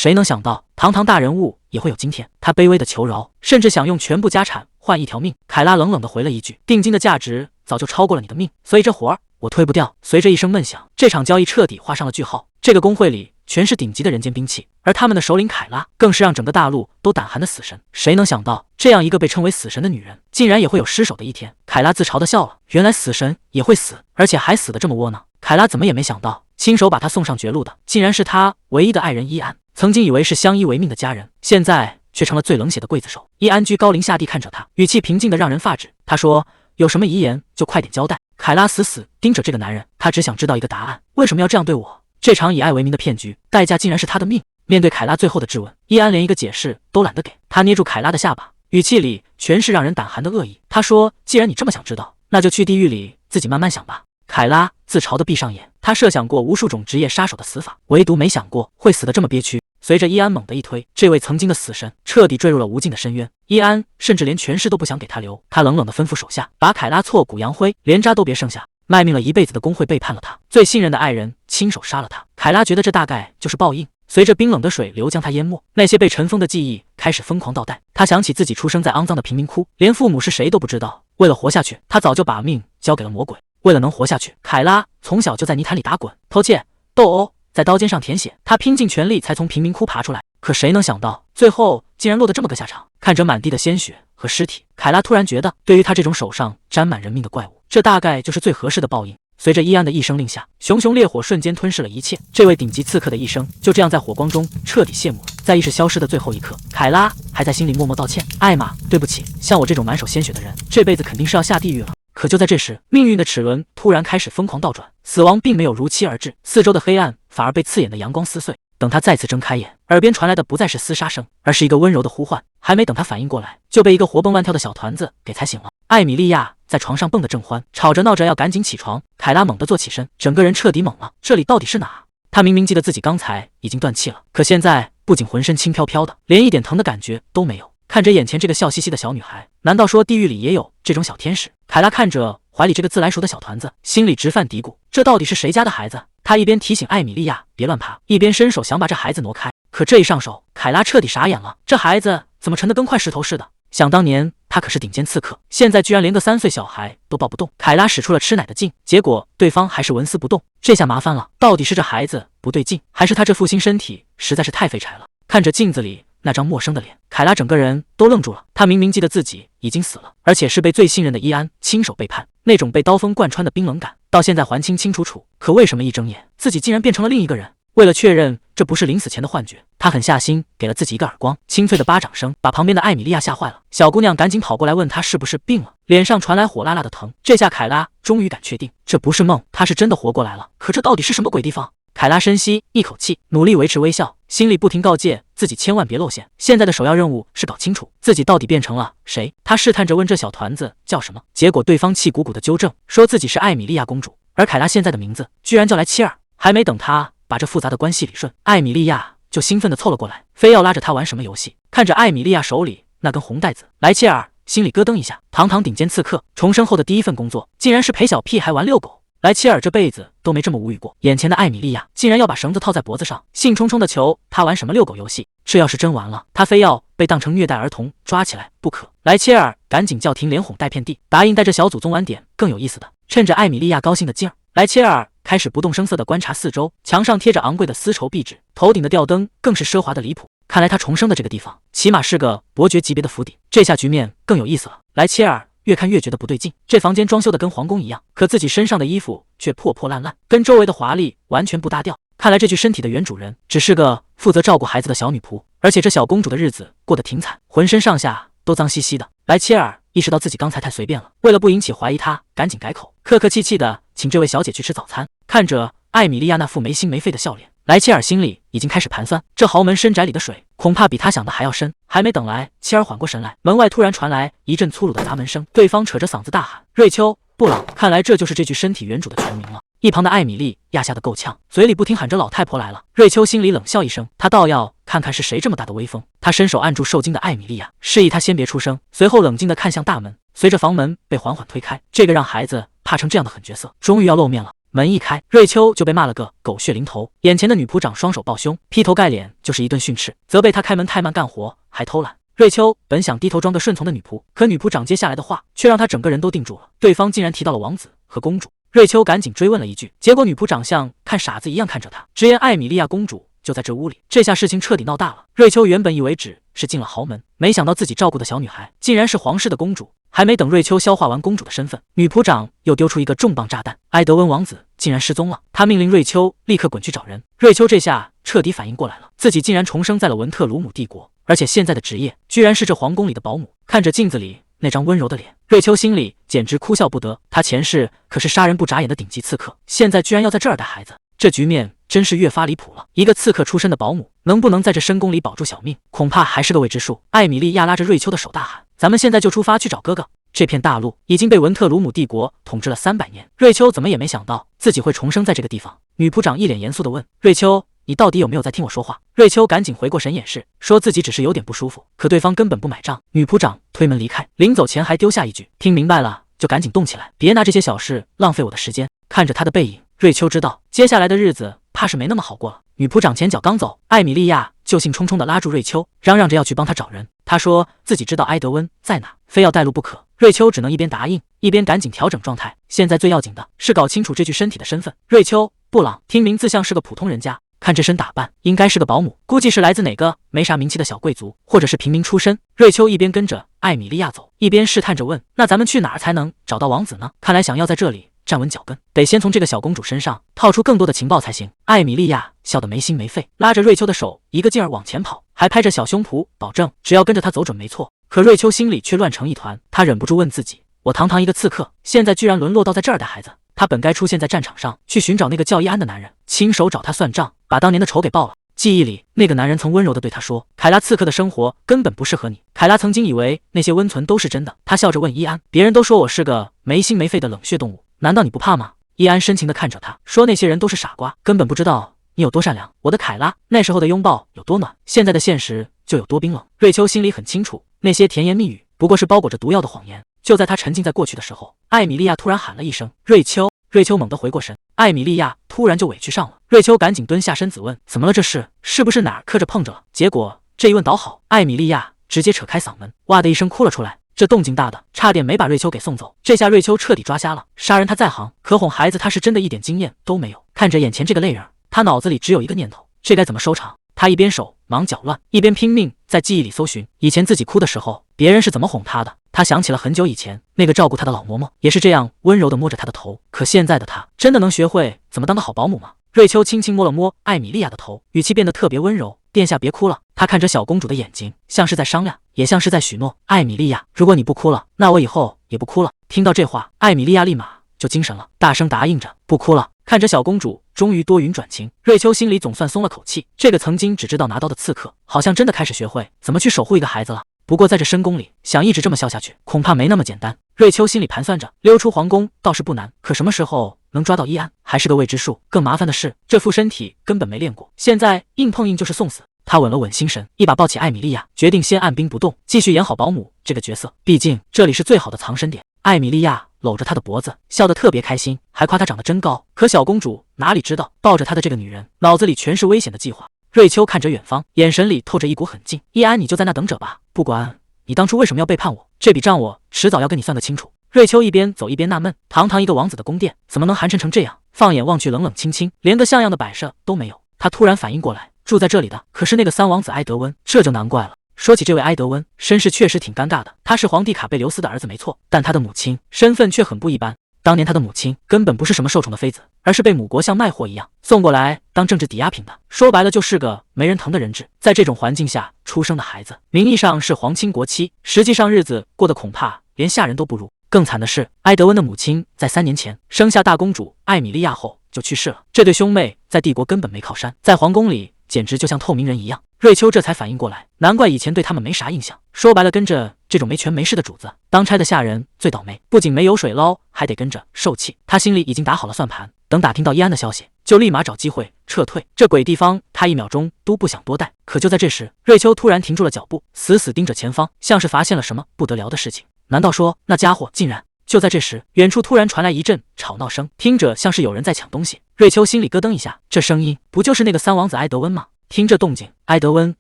谁能想到，堂堂大人物也会有今天？他卑微的求饶，甚至想用全部家产换一条命。凯拉冷冷地回了一句：“定金的价值早就超过了你的命，所以这活儿我推不掉。”随着一声闷响，这场交易彻底画上了句号。这个工会里全是顶级的人间兵器，而他们的首领凯拉更是让整个大陆都胆寒的死神。谁能想到，这样一个被称为死神的女人，竟然也会有失手的一天？凯拉自嘲地笑了，原来死神也会死，而且还死得这么窝囊。凯拉怎么也没想到，亲手把她送上绝路的，竟然是她唯一的爱人伊安。曾经以为是相依为命的家人，现在却成了最冷血的刽子手。伊安居高临下地看着他，语气平静的让人发指。他说：“有什么遗言就快点交代。”凯拉死死盯着这个男人，他只想知道一个答案：为什么要这样对我？这场以爱为名的骗局，代价竟然是他的命。面对凯拉最后的质问，伊安连一个解释都懒得给。他捏住凯拉的下巴，语气里全是让人胆寒的恶意。他说：“既然你这么想知道，那就去地狱里自己慢慢想吧。”凯拉自嘲地闭上眼，他设想过无数种职业杀手的死法，唯独没想过会死得这么憋屈。随着伊安猛地一推，这位曾经的死神彻底坠入了无尽的深渊。伊安甚至连权势都不想给他留，他冷冷地吩咐手下把凯拉挫骨扬灰，连渣都别剩下。卖命了一辈子的工会背叛了他，最信任的爱人亲手杀了他。凯拉觉得这大概就是报应。随着冰冷的水流将他淹没，那些被尘封的记忆开始疯狂倒带。他想起自己出生在肮脏的贫民窟，连父母是谁都不知道。为了活下去，他早就把命交给了魔鬼。为了能活下去，凯拉从小就在泥潭里打滚、偷窃、斗殴，在刀尖上舔血。他拼尽全力才从贫民窟爬出来，可谁能想到，最后竟然落得这么个下场。看着满地的鲜血和尸体，凯拉突然觉得，对于他这种手上沾满人命的怪物，这大概就是最合适的报应。随着伊安的一声令下，熊熊烈火瞬间吞噬了一切。这位顶级刺客的一生就这样在火光中彻底谢幕了。在意识消失的最后一刻，凯拉还在心里默默道歉：“艾玛，对不起，像我这种满手鲜血的人，这辈子肯定是要下地狱了。”可就在这时，命运的齿轮突然开始疯狂倒转，死亡并没有如期而至，四周的黑暗反而被刺眼的阳光撕碎。等他再次睁开眼，耳边传来的不再是厮杀声，而是一个温柔的呼唤。还没等他反应过来，就被一个活蹦乱跳的小团子给踩醒了。艾米莉亚在床上蹦得正欢，吵着闹着要赶紧起床。凯拉猛地坐起身，整个人彻底懵了，这里到底是哪？他明明记得自己刚才已经断气了，可现在不仅浑身轻飘飘的，连一点疼的感觉都没有。看着眼前这个笑嘻嘻的小女孩，难道说地狱里也有这种小天使？凯拉看着怀里这个自来熟的小团子，心里直犯嘀咕，这到底是谁家的孩子？他一边提醒艾米莉亚别乱爬，一边伸手想把这孩子挪开。可这一上手，凯拉彻底傻眼了，这孩子怎么沉得跟块石头似的？想当年他可是顶尖刺客，现在居然连个3岁小孩都抱不动。凯拉使出了吃奶的劲，结果对方还是纹丝不动。这下麻烦了，到底是这孩子不对劲，还是他这副新身体实在是太废柴了？看着镜子里那张陌生的脸，凯拉整个人都愣住了。他明明记得自己已经死了，而且是被最信任的伊安亲手背叛，那种被刀锋贯穿的冰冷感，到现在还清清楚楚。可为什么一睁眼，自己竟然变成了另一个人？为了确认这不是临死前的幻觉，他狠下心给了自己一个耳光，清脆的巴掌声把旁边的艾米莉亚吓坏了。小姑娘赶紧跑过来问他是不是病了，脸上传来火辣辣的疼。这下凯拉终于敢确定，这不是梦，他是真的活过来了。可这到底是什么鬼地方？凯拉深吸一口气，努力维持微笑，心里不停告诫自己千万别露馅。现在的首要任务是搞清楚自己到底变成了谁。他试探着问这小团子叫什么，结果对方气鼓鼓的纠正，说自己是艾米莉亚公主，而凯拉现在的名字居然叫莱切尔。还没等他把这复杂的关系理顺，艾米莉亚就兴奋地凑了过来，非要拉着他玩什么游戏。看着艾米莉亚手里那根红带子，莱切尔心里咯噔一下，堂堂顶尖刺客，重生后的第一份工作竟然是陪小屁孩玩遛狗。莱切尔这辈子都没这么无语过，眼前的艾米莉亚竟然要把绳子套在脖子上，兴冲冲的求他玩什么遛狗游戏。这要是真玩了，他非要被当成虐待儿童抓起来不可。莱切尔赶紧叫停，连哄带骗地答应带着小祖宗玩点更有意思的。趁着艾米莉亚高兴的劲儿，莱切尔开始不动声色地观察四周，墙上贴着昂贵的丝绸壁纸，头顶的吊灯更是奢华的离谱。看来他重生的这个地方起码是个伯爵级别的府邸，这下局面更有意思了。莱切尔越看越觉得不对劲，这房间装修的跟皇宫一样，可自己身上的衣服却破破烂烂，跟周围的华丽完全不搭调。看来这具身体的原主人只是个负责照顾孩子的小女仆，而且这小公主的日子过得挺惨，浑身上下都脏兮兮的。莱切尔意识到自己刚才太随便了，为了不引起怀疑，他赶紧改口，客客气气的请这位小姐去吃早餐。看着艾米莉亚那副没心没肺的笑脸，莱切尔心里已经开始盘算，这豪门深宅里的水恐怕比他想的还要深。还没等莱切尔缓过神来，门外突然传来一阵粗鲁的砸门声，对方扯着嗓子大喊：“瑞秋，布朗！”看来这就是这具身体原主的全名了。一旁的艾米莉亚吓得够呛，嘴里不停喊着老太婆来了。瑞秋心里冷笑一声，她倒要看看是谁这么大的威风。她伸手按住受惊的艾米莉亚，示意她先别出声，随后冷静地看向大门。随着房门被缓缓推开，这个让孩子怕成这样的狠角色终于要露面了。门一开，瑞秋就被骂了个狗血淋头。眼前的女仆长双手抱胸，劈头盖脸就是一顿训斥，责备她开门太慢干活，还偷懒。瑞秋本想低头装个顺从的女仆，可女仆长接下来的话却让她整个人都定住了。对方竟然提到了王子和公主。瑞秋赶紧追问了一句，结果女仆长像看傻子一样看着她，直言艾米莉亚公主就在这屋里。这下事情彻底闹大了。瑞秋原本以为只是进了豪门，没想到自己照顾的小女孩竟然是皇室的公主。还没等瑞秋消化完公主的身份，女仆长又丢出一个重磅炸弹：埃德温王子竟然失踪了。他命令瑞秋立刻滚去找人。瑞秋这下彻底反应过来了，自己竟然重生在了文特鲁姆帝国，而且现在的职业居然是这皇宫里的保姆。看着镜子里那张温柔的脸，瑞秋心里简直哭笑不得。她前世可是杀人不眨眼的顶级刺客，现在居然要在这儿带孩子，这局面真是越发离谱了。一个刺客出身的保姆，能不能在这深宫里保住小命，恐怕还是个未知数。艾米莉亚拉着瑞秋的手大喊：“咱们现在就出发去找哥哥！”这片大陆已经被文特鲁姆帝国统治了300年，瑞秋怎么也没想到自己会重生在这个地方。女仆长一脸严肃地问：“瑞秋，你到底有没有在听我说话？”瑞秋赶紧回过神掩饰，说自己只是有点不舒服，可对方根本不买账。女仆长推门离开，临走前还丢下一句：“听明白了就赶紧动起来，别拿这些小事浪费我的时间。”看着他的背影，瑞秋知道接下来的日子怕是没那么好过了。女仆长前脚刚走，艾米莉亚就兴冲冲地拉住瑞秋，嚷嚷着要去帮他找人。她说自己知道埃德温在哪，非要带路不可。瑞秋只能一边答应，一边赶紧调整状态。现在最要紧的是搞清楚这具身体的身份。瑞秋·布朗，听名字像是个普通人家，看这身打扮，应该是个保姆，估计是来自哪个没啥名气的小贵族，或者是平民出身。瑞秋一边跟着艾米莉亚走，一边试探着问：“那咱们去哪儿才能找到王子呢？”看来想要在这里站稳脚跟，得先从这个小公主身上套出更多的情报才行。艾米莉亚笑得没心没肺，拉着瑞秋的手一个劲儿往前跑，还拍着小胸脯保证只要跟着她走准没错。可瑞秋心里却乱成一团，她忍不住问自己：我堂堂一个刺客，现在居然沦落到在这儿带孩子。她本该出现在战场上，去寻找那个叫伊安的男人，亲手找他算账，把当年的仇给报了。记忆里那个男人曾温柔地对她说：“凯拉，刺客的生活根本不适合你。”凯拉曾经以为那些温存都是真的，她笑着问伊安：“别人都说我是个没心没肺的冷血动物，难道你不怕吗？”伊安深情地看着她说：“那些人都是傻瓜，根本不知道你有多善良。我的凯拉，那时候的拥抱有多暖，现在的现实就有多冰冷。”瑞秋心里很清楚，那些甜言蜜语不过是包裹着毒药的谎言。就在她沉浸在过去的时候，艾米莉亚突然喊了一声：“瑞秋！”瑞秋猛地回过神，艾米莉亚突然就委屈上了。瑞秋赶紧蹲下身子问：“怎么了？这是不是哪儿磕着碰着了？”结果这一问倒好，艾米莉亚直接扯开嗓门，哇的一声哭了出来。这动静大的，差点没把瑞秋给送走。这下瑞秋彻底抓瞎了，杀人他在行，可哄孩子他是真的一点经验都没有。看着眼前这个泪人，他脑子里只有一个念头：这该怎么收场？他一边手忙脚乱，一边拼命在记忆里搜寻以前自己哭的时候，别人是怎么哄他的。他想起了很久以前那个照顾他的老嬷嬷，也是这样温柔地摸着他的头。可现在的他真的能学会怎么当个好保姆吗？瑞秋轻轻摸了摸艾米莉亚的头，语气变得特别温柔：“殿下别哭了。”他看着小公主的眼睛，像是在商量，也像是在许诺：“艾米莉亚，如果你不哭了，那我以后也不哭了。”听到这话，艾米莉亚立马就精神了，大声答应着：“不哭了。”看着小公主终于多云转晴，瑞秋心里总算松了口气。这个曾经只知道拿刀的刺客，好像真的开始学会怎么去守护一个孩子了。不过在这深宫里，想一直这么笑下去，恐怕没那么简单。瑞秋心里盘算着，溜出皇宫倒是不难，可什么时候能抓到伊安，还是个未知数。更麻烦的是，这副身体根本没练过，现在硬碰硬就是送死。他稳了稳心神，一把抱起艾米莉亚，决定先按兵不动，继续演好保姆这个角色。毕竟这里是最好的藏身点。艾米莉亚搂着他的脖子，笑得特别开心，还夸他长得真高。可小公主哪里知道，抱着她的这个女人，脑子里全是危险的计划。瑞秋看着远方，眼神里透着一股狠劲：“伊安，你就在那等着吧，不管你当初为什么要背叛我，这笔账我迟早要跟你算个清楚。”瑞秋一边走一边纳闷，堂堂一个王子的宫殿，怎么能寒碜成这样？放眼望去，冷冷清清，连个像样的摆设都没有。他突然反应过来，住在这里的可是那个三王子埃德温，这就难怪了。说起这位埃德温，身世确实挺尴尬的。他是皇帝卡贝留斯的儿子没错，但他的母亲身份却很不一般。当年他的母亲根本不是什么受宠的妃子，而是被母国像卖货一样送过来当政治抵押品的，说白了就是个没人疼的人质。在这种环境下出生的孩子，名义上是皇亲国戚，实际上日子过得恐怕连下人都不如。更惨的是，埃德温的母亲在3年前生下大公主艾米莉亚后就去世了。这对兄妹在帝国根本没靠山，在皇宫里简直就像透明人一样。瑞秋这才反应过来，难怪以前对他们没啥印象。说白了，跟着这种没权没势的主子当差的下人最倒霉，不仅没油水捞，还得跟着受气。他心里已经打好了算盘，等打听到伊安的消息，就立马找机会撤退。这鬼地方他1秒钟都不想多待。可就在这时，瑞秋突然停住了脚步，死死盯着前方，像是发现了什么不得了的事情。难道说那家伙竟然就在这时，远处突然传来一阵吵闹声，听着像是有人在抢东西。瑞秋心里咯噔一下，这声音不就是那个三王子埃德温吗？听这动静，埃德温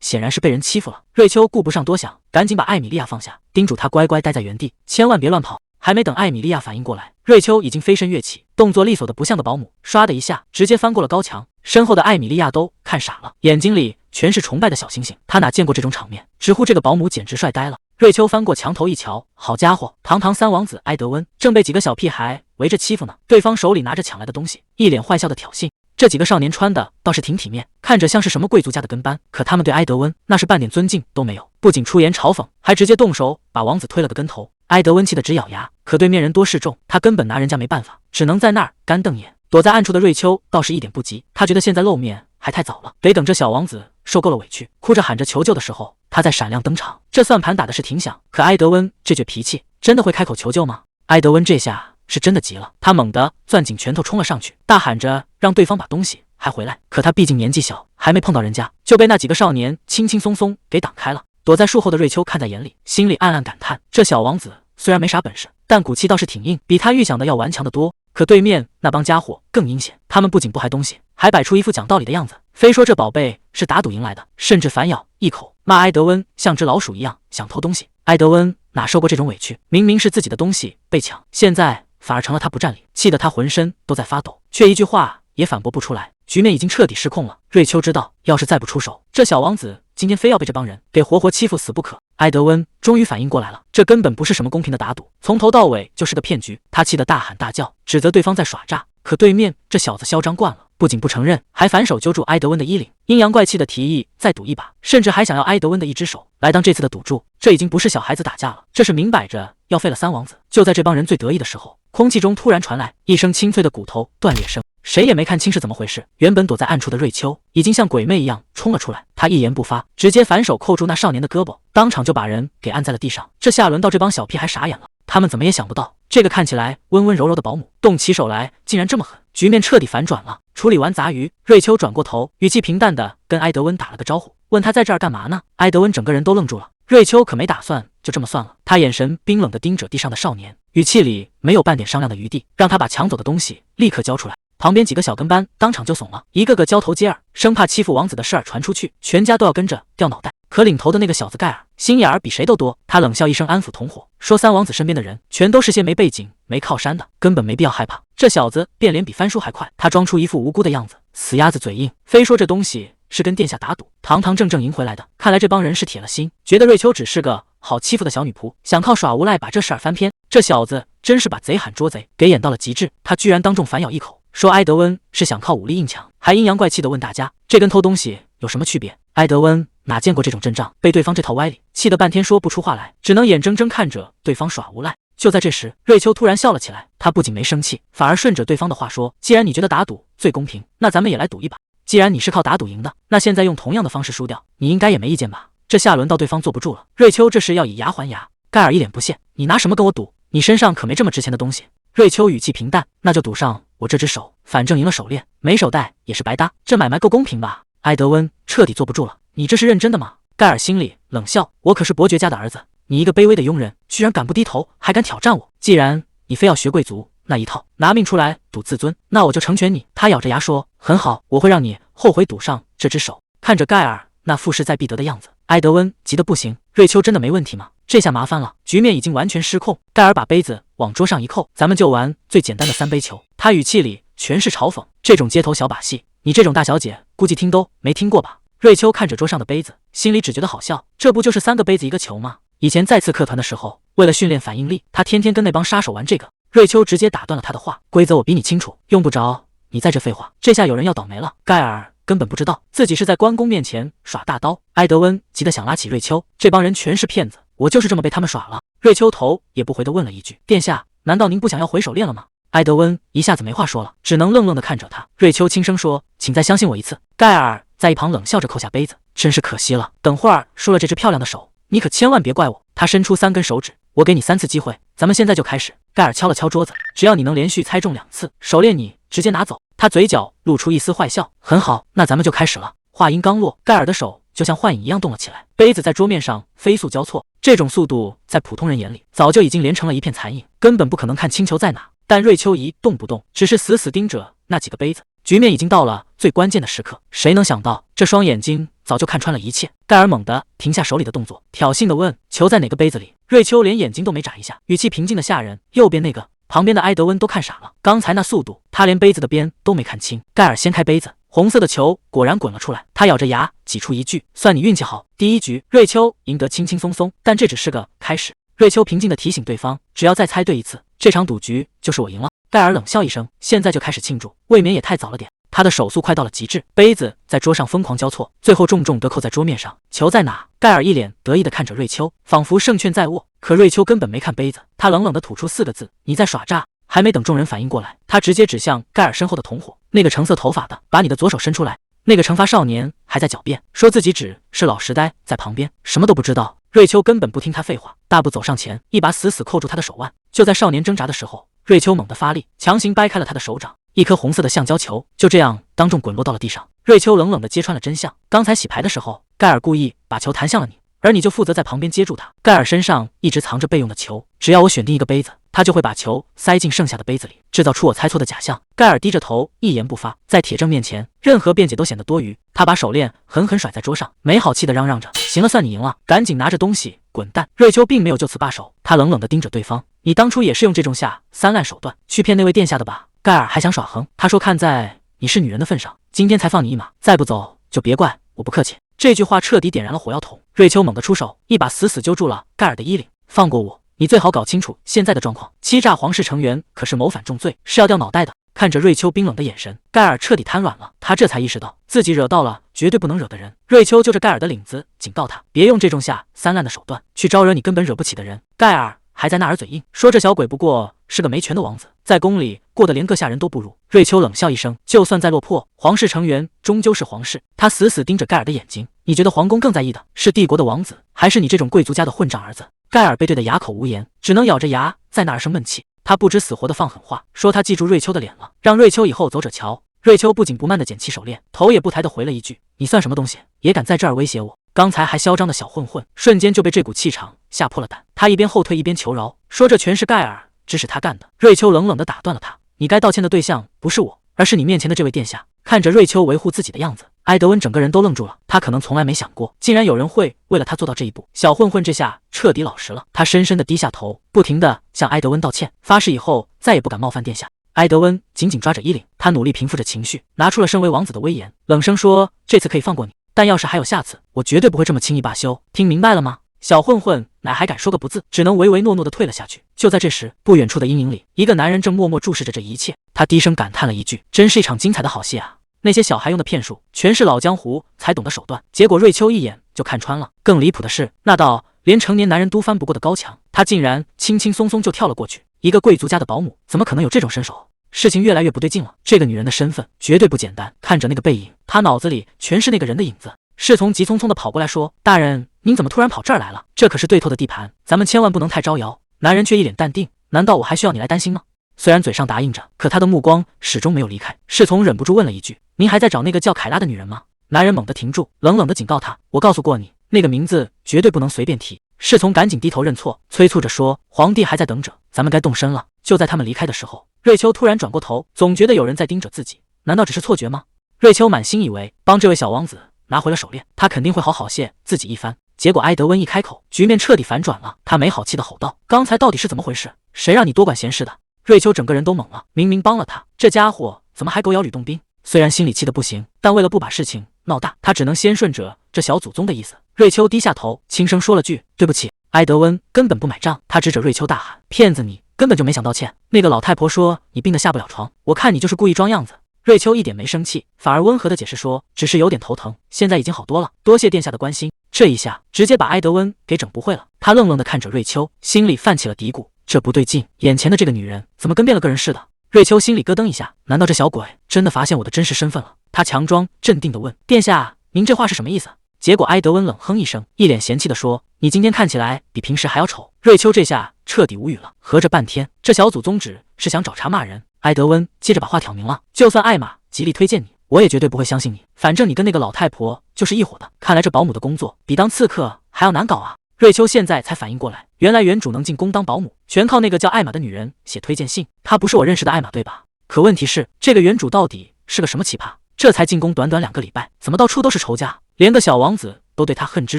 显然是被人欺负了。瑞秋顾不上多想，赶紧把艾米莉亚放下，叮嘱她乖乖待在原地，千万别乱跑。还没等艾米莉亚反应过来，瑞秋已经飞身跃起，动作利索的不像个保姆，唰的一下直接翻过了高墙。身后的艾米莉亚都看傻了，眼睛里全是崇拜的小星星。她哪见过这种场面，直呼这个保姆简直帅呆了。瑞秋翻过墙头一瞧，好家伙，堂堂三王子埃德温正被几个小屁孩围着欺负呢，对方手里拿着抢来的东西，一脸坏笑的挑衅。这几个少年穿的倒是挺体面，看着像是什么贵族家的跟班，可他们对埃德温那是半点尊敬都没有，不仅出言嘲讽，还直接动手把王子推了个跟头。埃德温气得直咬牙，可对面人多势众，他根本拿人家没办法，只能在那儿干瞪眼。躲在暗处的瑞秋倒是一点不急，他觉得现在露面还太早了，得等这小王子受够了委屈，哭着喊着求救的时候，他再闪亮登场。这算盘打的是挺响，可埃德温这倔脾气真的会开口求救吗？埃德温这下是真的急了，他猛地攥紧拳头冲了上去，大喊着让对方把东西还回来。可他毕竟年纪小，还没碰到人家，就被那几个少年轻轻松松给挡开了。躲在树后的瑞秋看在眼里，心里暗暗感叹，这小王子虽然没啥本事，但骨气倒是挺硬，比他预想的要顽强得多。可对面那帮家伙更阴险，他们不仅不还东西，还摆出一副讲道理的样子，非说这宝贝是打赌赢来的，甚至反咬一口，骂埃德温像只老鼠一样想偷东西。埃德温哪受过这种委屈，明明是自己的东西被抢，现在反而成了他不占理，气得他浑身都在发抖，却一句话也反驳不出来。局面已经彻底失控了，瑞秋知道，要是再不出手，这小王子今天非要被这帮人给活活欺负死不可。埃德温终于反应过来了，这根本不是什么公平的打赌，从头到尾就是个骗局。他气得大喊大叫，指责对方在耍诈。可对面这小子嚣张惯了，不仅不承认，还反手揪住埃德温的衣领，阴阳怪气的提议再赌一把，甚至还想要埃德温的一只手来当这次的赌注。这已经不是小孩子打架了，这是明摆着要废了三王子。就在这帮人最得意的时候，空气中突然传来一声清脆的骨头断裂声。谁也没看清是怎么回事，原本躲在暗处的瑞秋已经像鬼魅一样冲了出来，他一言不发，直接反手扣住那少年的胳膊，当场就把人给按在了地上。这下轮到这帮小屁孩傻眼了，他们怎么也想不到，这个看起来温温柔柔的保姆动起手来竟然这么狠，局面彻底反转了。处理完杂鱼，瑞秋转过头，语气平淡的跟埃德温打了个招呼，问他在这儿干嘛呢？埃德温整个人都愣住了，瑞秋可没打算就这么算了，他眼神冰冷的盯着地上的少年，语气里没有半点商量的余地，让他把抢走的东西立刻交出来。旁边几个小跟班当场就怂了，一个个交头接耳，生怕欺负王子的事儿传出去，全家都要跟着掉脑袋。可领头的那个小子盖尔心眼儿比谁都多，他冷笑一声安抚同伙，说三王子身边的人全都是些没背景没靠山的，根本没必要害怕。这小子变脸比翻书还快，他装出一副无辜的样子，死鸭子嘴硬，非说这东西是跟殿下打赌，堂堂正正赢回来的。看来这帮人是铁了心，觉得瑞秋只是个好欺负的小女仆，想靠耍无赖把这事儿翻篇。这小子真是把贼喊捉贼给演到了极致，他居然当众反咬一口，说埃德温是想靠武力硬抢，还阴阳怪气地问大家这跟偷东西有什么区别。埃德温哪见过这种阵仗，被对方这套歪理气得半天说不出话来，只能眼睁睁看着对方耍无赖。就在这时，瑞秋突然笑了起来，他不仅没生气，反而顺着对方的话说，既然你觉得打赌最公平，那咱们也来赌一把。既然你是靠打赌赢的，那现在用同样的方式输掉，你应该也没意见吧？这下轮到对方坐不住了，瑞秋这是要以牙还牙。盖尔一脸不屑，你拿什么跟我赌？你身上可没这么值钱的东西。瑞秋语气平淡，那就赌上我这只手，反正赢了手链，没手袋也是白搭，这买卖够公平吧？埃德温彻底坐不住了，你这是认真的吗？盖尔心里冷笑，我可是伯爵家的儿子，你一个卑微的佣人，居然敢不低头，还敢挑战我。既然你非要学贵族那一套，拿命出来赌自尊，那我就成全你。他咬着牙说，很好，我会让你后悔赌上这只手。看着盖尔那复势在必得的样子，埃德温急得不行，瑞秋真的没问题吗？这下麻烦了，局面已经完全失控。盖尔把杯子往桌上一扣，咱们就玩最简单的3杯球。他语气里全是嘲讽，这种街头小把戏，你这种大小姐估计听都没听过吧？瑞秋看着桌上的杯子，心里只觉得好笑，这不就是3个杯子1个球吗？以前再次课团的时候，为了训练反应力，他天天跟那帮杀手玩这个。瑞秋直接打断了他的话，规则我比你清楚，用不着你在这废话。这下有人要倒霉了，盖尔根本不知道自己是在关公面前耍大刀。埃德温急得想拉起瑞秋，这帮人全是骗子，我就是这么被他们耍了。瑞秋头也不回地问了一句，殿下，难道您不想要回手链了吗？埃德温一下子没话说了，只能愣愣地看着他。瑞秋轻声说，请再相信我一次。盖尔在一旁冷笑着扣下杯子，真是可惜了，等会儿输了这只漂亮的手，你可千万别怪我。他伸出3根手指，我给你3次机会，咱们现在就开始。盖尔敲了敲桌子，只要你能连续猜中2次，手链你直接拿走。他嘴角露出一丝坏笑，很好，那咱们就开始了。话音刚落，盖尔的手就像幻影一样动了起来，杯子在桌面上飞速交错，这种速度在普通人眼里早就已经连成了一片残影，根本不可能看清球在哪。但瑞秋一动不动，只是死死盯着那几个杯子。局面已经到了最关键的时刻，谁能想到这双眼睛早就看穿了一切？盖尔猛地停下手里的动作，挑衅地问：“球在哪个杯子里？”瑞秋连眼睛都没眨一下，语气平静的吓人：“右边那个。”旁边的埃德温都看傻了，刚才那速度，他连杯子的边都没看清。盖尔掀开杯子，红色的球果然滚了出来，他咬着牙挤出一句：“算你运气好。”第一局，瑞秋赢得轻轻松松，但这只是个开始。瑞秋平静地提醒对方，只要再猜对一次，这场赌局就是我赢了。盖尔冷笑一声，现在就开始庆祝，未免也太早了点。他的手速快到了极致，杯子在桌上疯狂交错，最后重重地扣在桌面上。球在哪？盖尔一脸得意地看着瑞秋，仿佛胜券在握。可瑞秋根本没看杯子，他冷冷地吐出4个字：“你在耍诈。”还没等众人反应过来，他直接指向盖尔身后的同伙，那个橙色头发的，把你的左手伸出来。那个惩罚少年还在狡辩，说自己只是老实呆在旁边，什么都不知道。瑞秋根本不听他废话，大步走上前，一把死死扣住他的手腕。就在少年挣扎的时候，瑞秋猛地发力，强行掰开了他的手掌，一颗红色的橡胶球就这样当众滚落到了地上。瑞秋冷冷地揭穿了真相：刚才洗牌的时候，盖尔故意把球弹向了你，而你就负责在旁边接住他。盖尔身上一直藏着备用的球，只要我选定一个杯子，他就会把球塞进剩下的杯子里，制造出我猜错的假象。盖尔低着头，一言不发，在铁证面前，任何辩解都显得多余。他把手链狠狠甩在桌上，没好气地嚷嚷着：“行了，算你赢了，赶紧拿着东西滚蛋！”瑞秋并没有就此罢手，他冷冷地盯着对方：“你当初也是用这种下三滥手段去骗那位殿下的吧？”盖尔还想耍横，他说：“看在你是女人的份上，今天才放你一马，再不走就别怪我不客气。”这句话彻底点燃了火药桶，瑞秋猛地出手，一把死死揪住了盖尔的衣领：“放过我！你最好搞清楚现在的状况，欺诈皇室成员可是谋反重罪，是要掉脑袋的。”看着瑞秋冰冷的眼神，盖尔彻底瘫软了。他这才意识到自己惹到了绝对不能惹的人。瑞秋揪着盖尔的领子，警告他别用这种下三滥的手段去招惹你根本惹不起的人。盖尔还在那儿嘴硬，说这小鬼不过是个没权的王子，在宫里过得连个下人都不如。瑞秋冷笑一声，就算再落魄，皇室成员终究是皇室。他死死盯着盖尔的眼睛，你觉得皇宫更在意的是帝国的王子，还是你这种贵族家的混账儿子？盖尔被对得哑口无言，只能咬着牙在那儿生闷气。他不知死活的放狠话，说他记住瑞秋的脸了，让瑞秋以后走着瞧。瑞秋不紧不慢地捡起手链，头也不抬地回了一句：“你算什么东西，也敢在这儿威胁我？刚才还嚣张的小混混，瞬间就被这股气场吓破了胆。”他一边后退一边求饶，说这全是盖尔指使他干的。瑞秋冷冷地打断了他：“你该道歉的对象不是我，而是你面前的这位殿下。”看着瑞秋维护自己的样子，埃德温整个人都愣住了。他可能从来没想过，竟然有人会为了他做到这一步。小混混这下彻底老实了，他深深地低下头，不停地向埃德温道歉，发誓以后再也不敢冒犯殿下。埃德温紧紧抓着衣领，他努力平复着情绪，拿出了身为王子的威严，冷声说：“这次可以放过你，但要是还有下次，我绝对不会这么轻易罢休，听明白了吗？”小混混哪还敢说个不字，只能唯唯诺诺地退了下去。就在这时，不远处的阴影里，一个男人正默默注视着这一切。他低声感叹了一句：“真是一场精彩的好戏啊！那些小孩用的骗术，全是老江湖才懂的手段。”结果瑞秋一眼就看穿了。更离谱的是，那道连成年男人都翻不过的高墙，他竟然轻轻松松就跳了过去。一个贵族家的保姆，怎么可能有这种身手？事情越来越不对劲了，这个女人的身份绝对不简单。看着那个背影，他脑子里全是那个人的影子。侍从急匆匆地跑过来说：“大人，您怎么突然跑这儿来了？这可是对头的地盘，咱们千万不能太招摇。”男人却一脸淡定：“难道我还需要你来担心吗？”虽然嘴上答应着，可他的目光始终没有离开。侍从忍不住问了一句：“您还在找那个叫凯拉的女人吗？”男人猛地停住，冷冷地警告他：“我告诉过你，那个名字绝对不能随便提。”侍从赶紧低头认错，催促着说：“皇帝还在等着，咱们该动身了。”就在他们离开的时候，瑞秋突然转过头，总觉得有人在盯着自己，难道只是错觉吗？瑞秋满心以为帮这位小王子拿回了手链，他肯定会好好谢自己一番。结果埃德温一开口，局面彻底反转了。他没好气地吼道：“刚才到底是怎么回事？谁让你多管闲事的？”瑞秋整个人都懵了，明明帮了他，这家伙怎么还狗咬吕洞宾？虽然心里气得不行，但为了不把事情闹大，他只能先顺着这小祖宗的意思。瑞秋低下头，轻声说了句：“对不起。”埃德温根本不买账，他指着瑞秋大喊：“骗子你！根本就没想道歉。那个老太婆说你病得下不了床，我看你就是故意装样子。”瑞秋一点没生气，反而温和地解释说：“只是有点头疼，现在已经好多了，多谢殿下的关心。”这一下直接把埃德温给整不会了。他愣愣地看着瑞秋，心里泛起了嘀咕：这不对劲，眼前的这个女人怎么跟变了个人似的？瑞秋心里咯噔一下，难道这小鬼真的发现我的真实身份了？他强装镇定地问：“殿下，您这话是什么意思？”结果埃德温冷哼一声，一脸嫌弃地说：“你今天看起来比平时还要丑。”瑞秋这下彻底无语了，合着半天这小祖宗只是想找茬骂人。埃德温接着把话挑明了：“就算艾玛极力推荐你，我也绝对不会相信你。反正你跟那个老太婆就是一伙的。看来这保姆的工作比当刺客还要难搞啊！瑞秋现在才反应过来，原来原主能进宫当保姆，全靠那个叫艾玛的女人写推荐信。她不是我认识的艾玛对吧？可问题是，这个原主到底是个什么奇葩？这才进宫短短2个礼拜，怎么到处都是仇家，连个小王子都对他恨之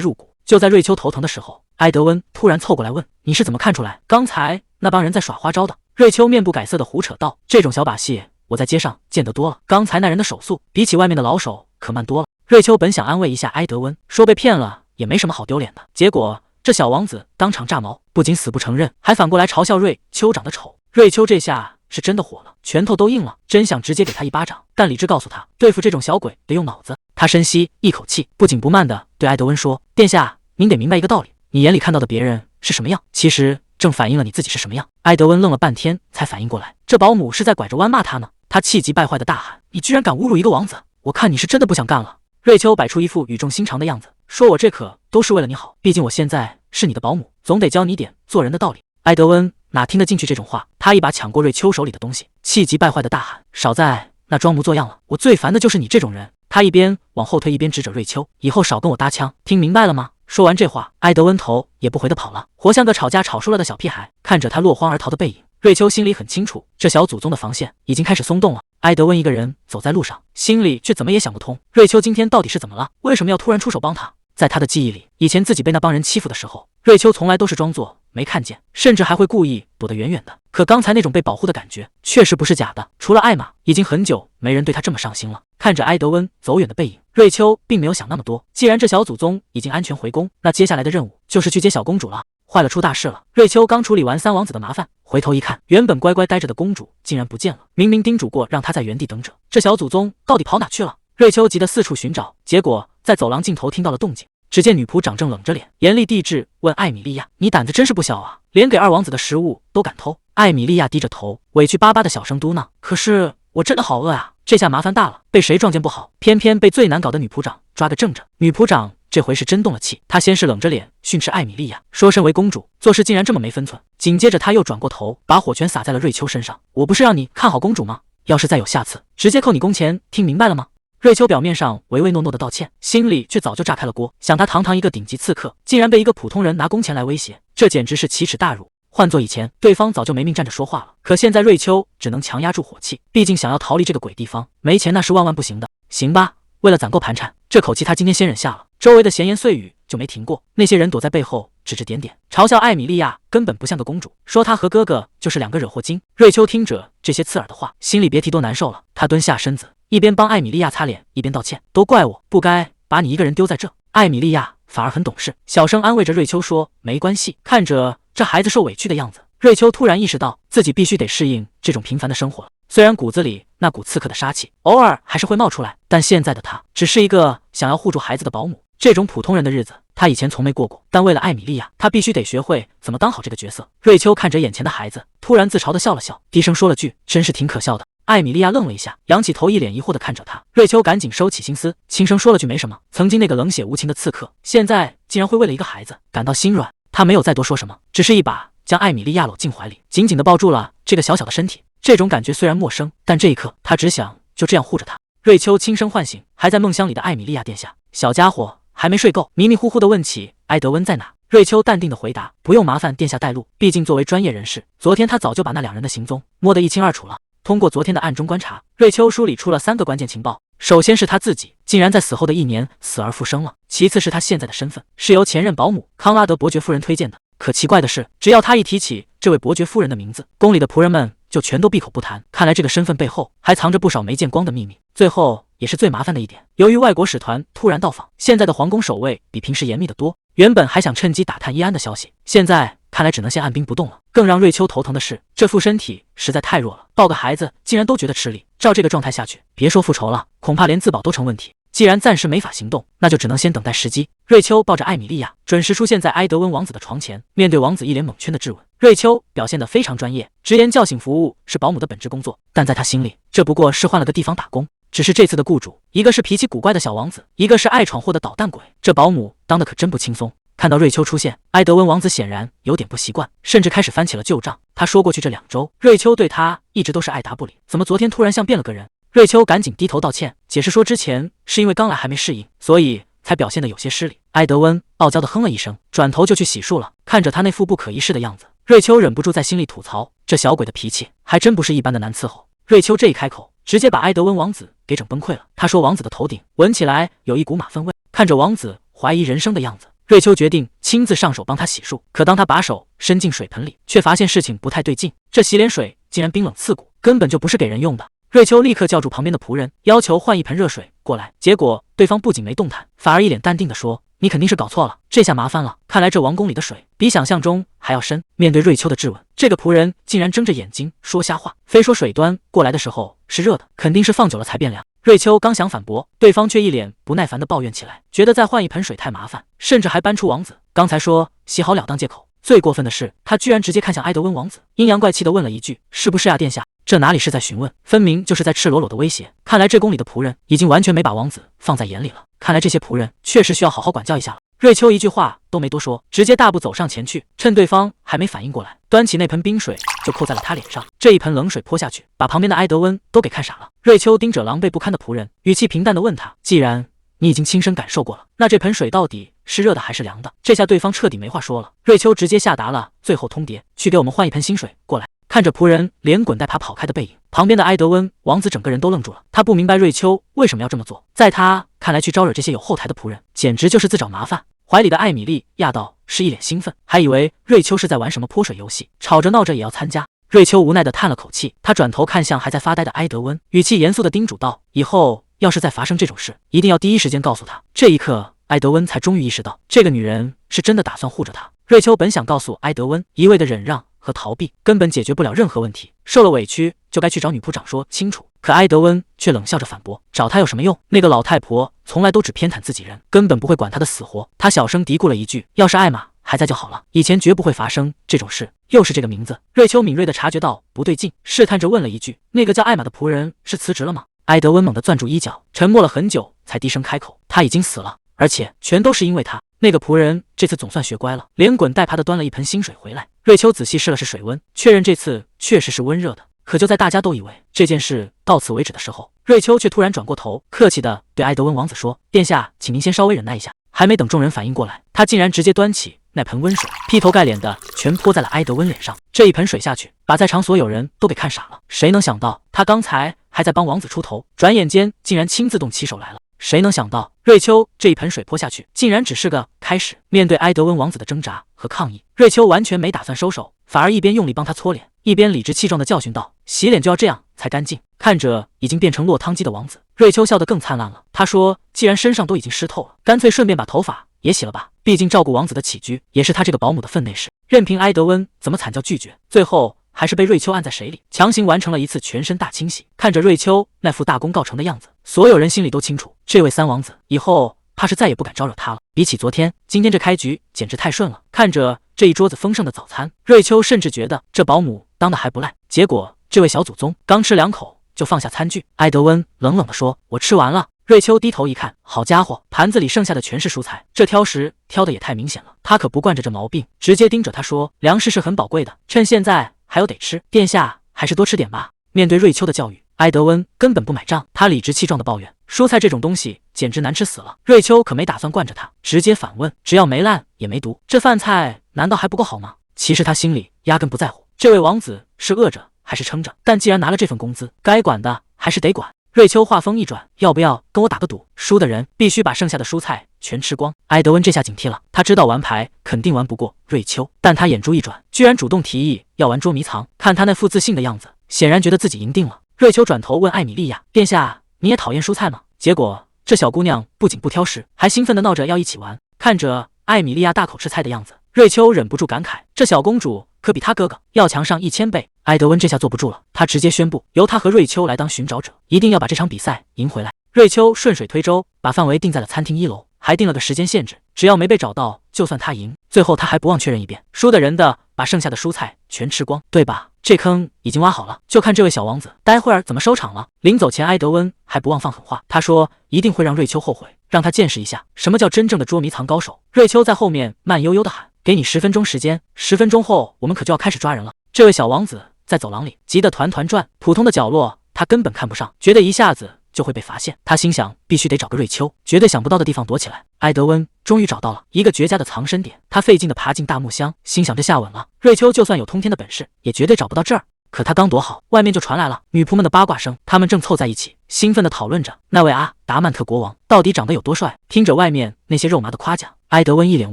入骨。就在瑞秋头疼的时候，埃德温突然凑过来问：“你是怎么看出来刚才那帮人在耍花招的？”瑞秋面不改色的胡扯道：“这种小把戏我在街上见得多了，刚才那人的手速比起外面的老手可慢多了。”瑞秋本想安慰一下埃德温，说被骗了也没什么好丢脸的，结果这小王子当场炸毛，不仅死不承认，还反过来嘲笑瑞秋长得丑。瑞秋这下是真的火了，拳头都硬了，真想直接给他一巴掌，但理智告诉他，对付这种小鬼得用脑子。他深吸一口气，不紧不慢地对埃德温说：“殿下，您得明白一个道理，你眼里看到的别人是什么样，其实正反映了你自己是什么样。”埃德温愣了半天，才反应过来，这保姆是在拐着弯骂他呢。他气急败坏地大喊：“你居然敢侮辱一个王子！我看你是真的不想干了！”瑞秋摆出一副语重心长的样子，说：“我这可都是为了你好，毕竟我现在是你的保姆，总得教你点做人的道理。”埃德温哪听得进去这种话，他一把抢过瑞秋手里的东西，气急败坏地大喊：“少在那装模作样了！我最烦的就是你这种人！”他一边往后退，一边指着瑞秋：“以后少跟我搭腔，听明白了吗？”说完这话，埃德温头也不回地跑了，活像个吵架吵输了的小屁孩。看着他落荒而逃的背影，瑞秋心里很清楚，这小祖宗的防线已经开始松动了。埃德温一个人走在路上，心里却怎么也想不通，瑞秋今天到底是怎么了？为什么要突然出手帮他？在他的记忆里，以前自己被那帮人欺负的时候，瑞秋从来都是装作没看见，甚至还会故意躲得远远的。可刚才那种被保护的感觉，确实不是假的。除了艾玛，已经很久没人对他这么上心了。看着埃德温走远的背影，瑞秋并没有想那么多。既然这小祖宗已经安全回宫，那接下来的任务就是去接小公主了。坏了，出大事了！瑞秋刚处理完3王子的麻烦，回头一看，原本乖乖待着的公主竟然不见了。明明叮嘱过让她在原地等着，这小祖宗到底跑哪去了？瑞秋急得四处寻找，结果在走廊尽头听到了动静。只见女仆长正冷着脸，严厉地质问艾米莉亚：“你胆子真是不小啊，连给2王子的食物都敢偷！”艾米莉亚低着头，委屈巴巴的小声嘟囔：“可是我真的好饿啊！”这下麻烦大了，被谁撞见不好，偏偏被最难搞的女仆长抓个正着。女仆长这回是真动了气，她先是冷着脸训斥艾米莉亚，说身为公主做事竟然这么没分寸。紧接着她又转过头，把火全撒在了瑞秋身上：“我不是让你看好公主吗？要是再有下次，直接扣你工钱，听明白了吗？”瑞秋表面上唯唯诺诺的道歉，心里却早就炸开了锅。想他堂堂一个顶级刺客，竟然被一个普通人拿工钱来威胁，这简直是奇耻大辱。换做以前，对方早就没命站着说话了。可现在瑞秋只能强压住火气，毕竟想要逃离这个鬼地方，没钱那是万万不行的。行吧，为了攒够盘缠，这口气他今天先忍下了。周围的闲言碎语就没停过，那些人躲在背后指指点点，嘲笑艾米莉亚根本不像个公主，说她和哥哥就是2个惹祸精。瑞秋听着这些刺耳的话，心里别提多难受了。他蹲下身子，一边帮艾米莉亚擦脸，一边道歉：“都怪我，不该把你一个人丢在这。”艾米莉亚反而很懂事，小声安慰着瑞秋说：“没关系。”看着这孩子受委屈的样子，瑞秋突然意识到自己必须得适应这种平凡的生活了。虽然骨子里那股刺客的杀气偶尔还是会冒出来，但现在的他只是一个想要护住孩子的保姆，这种普通人的日子他以前从没过过。但为了艾米莉亚，他必须得学会怎么当好这个角色。瑞秋看着眼前的孩子，突然自嘲地笑了笑，低声说了句：“真是挺可笑的。”艾米莉亚愣了一下，仰起头，一脸疑惑地看着他。瑞秋赶紧收起心思，轻声说了句：“没什么。”曾经那个冷血无情的刺客，现在竟然会为了一个孩子感到心软。他没有再多说什么，只是一把将艾米莉亚搂进怀里，紧紧地抱住了这个小小的身体。这种感觉虽然陌生，但这一刻他只想就这样护着她。瑞秋轻声唤醒还在梦乡里的艾米莉亚：“殿下。”小家伙还没睡够，迷迷糊糊地问起埃德温在哪。瑞秋淡定地回答：“不用麻烦殿下带路，毕竟作为专业人士，昨天他早就把那2人的行踪摸得一清二楚了。”通过昨天的暗中观察，瑞秋梳理出了3个关键情报。首先是他自己竟然在死后的1年死而复生了，其次是他现在的身份是由前任保姆康拉德伯爵夫人推荐的。可奇怪的是，只要他一提起这位伯爵夫人的名字，宫里的仆人们就全都闭口不谈。看来这个身份背后还藏着不少没见光的秘密。最后也是最麻烦的一点，由于外国使团突然到访，现在的皇宫守卫比平时严密得多。原本还想趁机打探伊安的消息，现在看来只能先按兵不动了。更让瑞秋头疼的是，这副身体实在太弱了，抱个孩子竟然都觉得吃力。照这个状态下去，别说复仇了，恐怕连自保都成问题。既然暂时没法行动，那就只能先等待时机。瑞秋抱着艾米莉亚，准时出现在埃德温王子的床前。面对王子一脸蒙圈的质问，瑞秋表现得非常专业，直言叫醒服务是保姆的本职工作，但在他心里，这不过是换了个地方打工。只是这次的雇主，一个是脾气古怪的小王子，一个是爱闯祸的捣蛋鬼，这保姆当的可真不轻松。看到瑞秋出现，埃德温王子显然有点不习惯，甚至开始翻起了旧账。他说过去这2周，瑞秋对他一直都是爱答不理，怎么昨天突然像变了个人？瑞秋赶紧低头道歉，解释说之前是因为刚来还没适应，所以才表现得有些失礼。埃德温傲娇地哼了一声，转头就去洗漱了。看着他那副不可一世的样子，瑞秋忍不住在心里吐槽，这小鬼的脾气还真不是一般的难伺候。瑞秋这一开口，直接把埃德温王子给整崩溃了。他说王子的头顶闻起来有一股马粪味，看着王子怀疑人生的样子，瑞秋决定亲自上手帮他洗漱。可当他把手伸进水盆里，却发现事情不太对劲，这洗脸水竟然冰冷刺骨，根本就不是给人用的。瑞秋立刻叫住旁边的仆人，要求换一盆热水过来。结果对方不仅没动弹，反而一脸淡定地说：“你肯定是搞错了，这下麻烦了。看来这王宫里的水比想象中还要深。”面对瑞秋的质问，这个仆人竟然睁着眼睛说瞎话，非说水端过来的时候是热的，肯定是放久了才变凉。瑞秋刚想反驳，对方却一脸不耐烦地抱怨起来，觉得再换一盆水太麻烦，甚至还搬出王子刚才说洗好了当借口。最过分的是，他居然直接看向埃德温王子，阴阳怪气地问了一句：“是不是啊，殿下？”这哪里是在询问，分明就是在赤裸裸的威胁。看来这宫里的仆人已经完全没把王子放在眼里了。看来这些仆人确实需要好好管教一下了。瑞秋一句话都没多说，直接大步走上前去，趁对方还没反应过来，端起那盆冰水就扣在了他脸上。这一盆冷水泼下去，把旁边的埃德温都给看傻了。瑞秋盯着狼狈不堪的仆人，语气平淡地问他：“既然你已经亲身感受过了，那这盆水到底是热的还是凉的？”这下对方彻底没话说了。瑞秋直接下达了最后通牒：“去给我们换一盆新水过来。”看着仆人连滚带爬跑开的背影，旁边的埃德温王子整个人都愣住了。他不明白瑞秋为什么要这么做，在他看来，去招惹这些有后台的仆人，简直就是自找麻烦。怀里的艾米莉亚倒是一脸兴奋，还以为瑞秋是在玩什么泼水游戏，吵着闹着也要参加。瑞秋无奈地叹了口气，他转头看向还在发呆的埃德温，语气严肃地叮嘱道：“以后要是再发生这种事，一定要第一时间告诉他。”这一刻，埃德温才终于意识到，这个女人是真的打算护着他。瑞秋本想告诉埃德温，一味的忍让和逃避根本解决不了任何问题，受了委屈就该去找女仆长说清楚。可埃德温却冷笑着反驳：“找他有什么用？那个老太婆从来都只偏袒自己人，根本不会管他的死活。”他小声嘀咕了一句：“要是艾玛还在就好了，以前绝不会发生这种事。”又是这个名字，瑞秋敏锐地察觉到不对劲，试探着问了一句：“那个叫艾玛的仆人是辞职了吗？”埃德温猛地攥住衣角，沉默了很久，才低声开口：“他已经死了，而且全都是因为他。”那个仆人这次总算学乖了，连滚带爬地端了一盆新水回来。瑞秋仔细试了试水温，确认这次确实是温热的。可就在大家都以为这件事到此为止的时候，瑞秋却突然转过头，客气地对埃德温王子说：“殿下，请您先稍微忍耐一下。”还没等众人反应过来，他竟然直接端起那盆温水，劈头盖脸的全泼在了埃德温脸上。这一盆水下去，把在场所有人都给看傻了。谁能想到，他刚才还在帮王子出头，转眼间竟然亲自动起手来了。谁能想到，瑞秋这一盆水泼下去，竟然只是个开始。面对埃德温王子的挣扎和抗议，瑞秋完全没打算收手，反而一边用力帮他搓脸，一边理直气壮地教训道：“洗脸就要这样才干净。”看着已经变成落汤鸡的王子，瑞秋笑得更灿烂了。他说：“既然身上都已经湿透了，干脆顺便把头发也洗了吧。毕竟照顾王子的起居，也是他这个保姆的分内事。”任凭埃德温怎么惨叫拒绝，最后还是被瑞秋按在水里，强行完成了一次全身大清洗。看着瑞秋那副大功告成的样子，所有人心里都清楚，这位三王子以后怕是再也不敢招惹他了。比起昨天，今天这开局简直太顺了。看着这一桌子丰盛的早餐，瑞秋甚至觉得这保姆当的还不赖。结果这位小祖宗刚吃2口就放下餐具，埃德温冷冷地说：“我吃完了。”瑞秋低头一看，好家伙，盘子里剩下的全是蔬菜，这挑食挑的也太明显了。他可不惯着这毛病，直接盯着他说：“粮食是很宝贵的，趁现在还有得吃，殿下还是多吃点吧。”面对瑞秋的教育，埃德温根本不买账，他理直气壮地抱怨：“蔬菜这种东西简直难吃死了。”瑞秋可没打算惯着他，直接反问：“只要没烂也没毒，这饭菜难道还不够好吗？”其实他心里压根不在乎这位王子是饿着还是撑着，但既然拿了这份工资，该管的还是得管。瑞秋话锋一转：“要不要跟我打个赌？输的人必须把剩下的蔬菜全吃光。”埃德温这下警惕了，他知道玩牌肯定玩不过瑞秋，但他眼珠一转，居然主动提议要玩捉迷藏。看他那副自信的样子，显然觉得自己赢定了。瑞秋转头问艾米莉亚：“殿下，你也讨厌蔬菜吗？”结果这小姑娘不仅不挑食，还兴奋地闹着要一起玩。看着艾米莉亚大口吃菜的样子，瑞秋忍不住感慨：这小公主可比她哥哥要强上1000倍。埃德温这下坐不住了，他直接宣布由他和瑞秋来当寻找者，一定要把这场比赛赢回来。瑞秋顺水推舟，把范围定在了餐厅1楼，还定了个时间限制，只要没被找到，就算他赢。最后他还不忘确认一遍，输的人的把剩下的蔬菜全吃光，对吧？这坑已经挖好了，就看这位小王子待会儿怎么收场了。临走前，埃德温还不忘放狠话，他说一定会让瑞秋后悔，让他见识一下什么叫真正的捉迷藏高手。瑞秋在后面慢悠悠地喊：“给你10分钟时间，10分钟后我们可就要开始抓人了。”这位小王子在走廊里急得团团转，普通的角落他根本看不上，觉得一下子就会被发现。他心想，必须得找个瑞秋绝对想不到的地方躲起来。埃德温终于找到了一个绝佳的藏身点，他费劲地爬进大木箱，心想这下稳了，瑞秋就算有通天的本事，也绝对找不到这儿。可他刚躲好，外面就传来了女仆们的八卦声，他们正凑在一起，兴奋地讨论着那位阿达曼特国王到底长得有多帅。听着外面那些肉麻的夸奖，埃德温一脸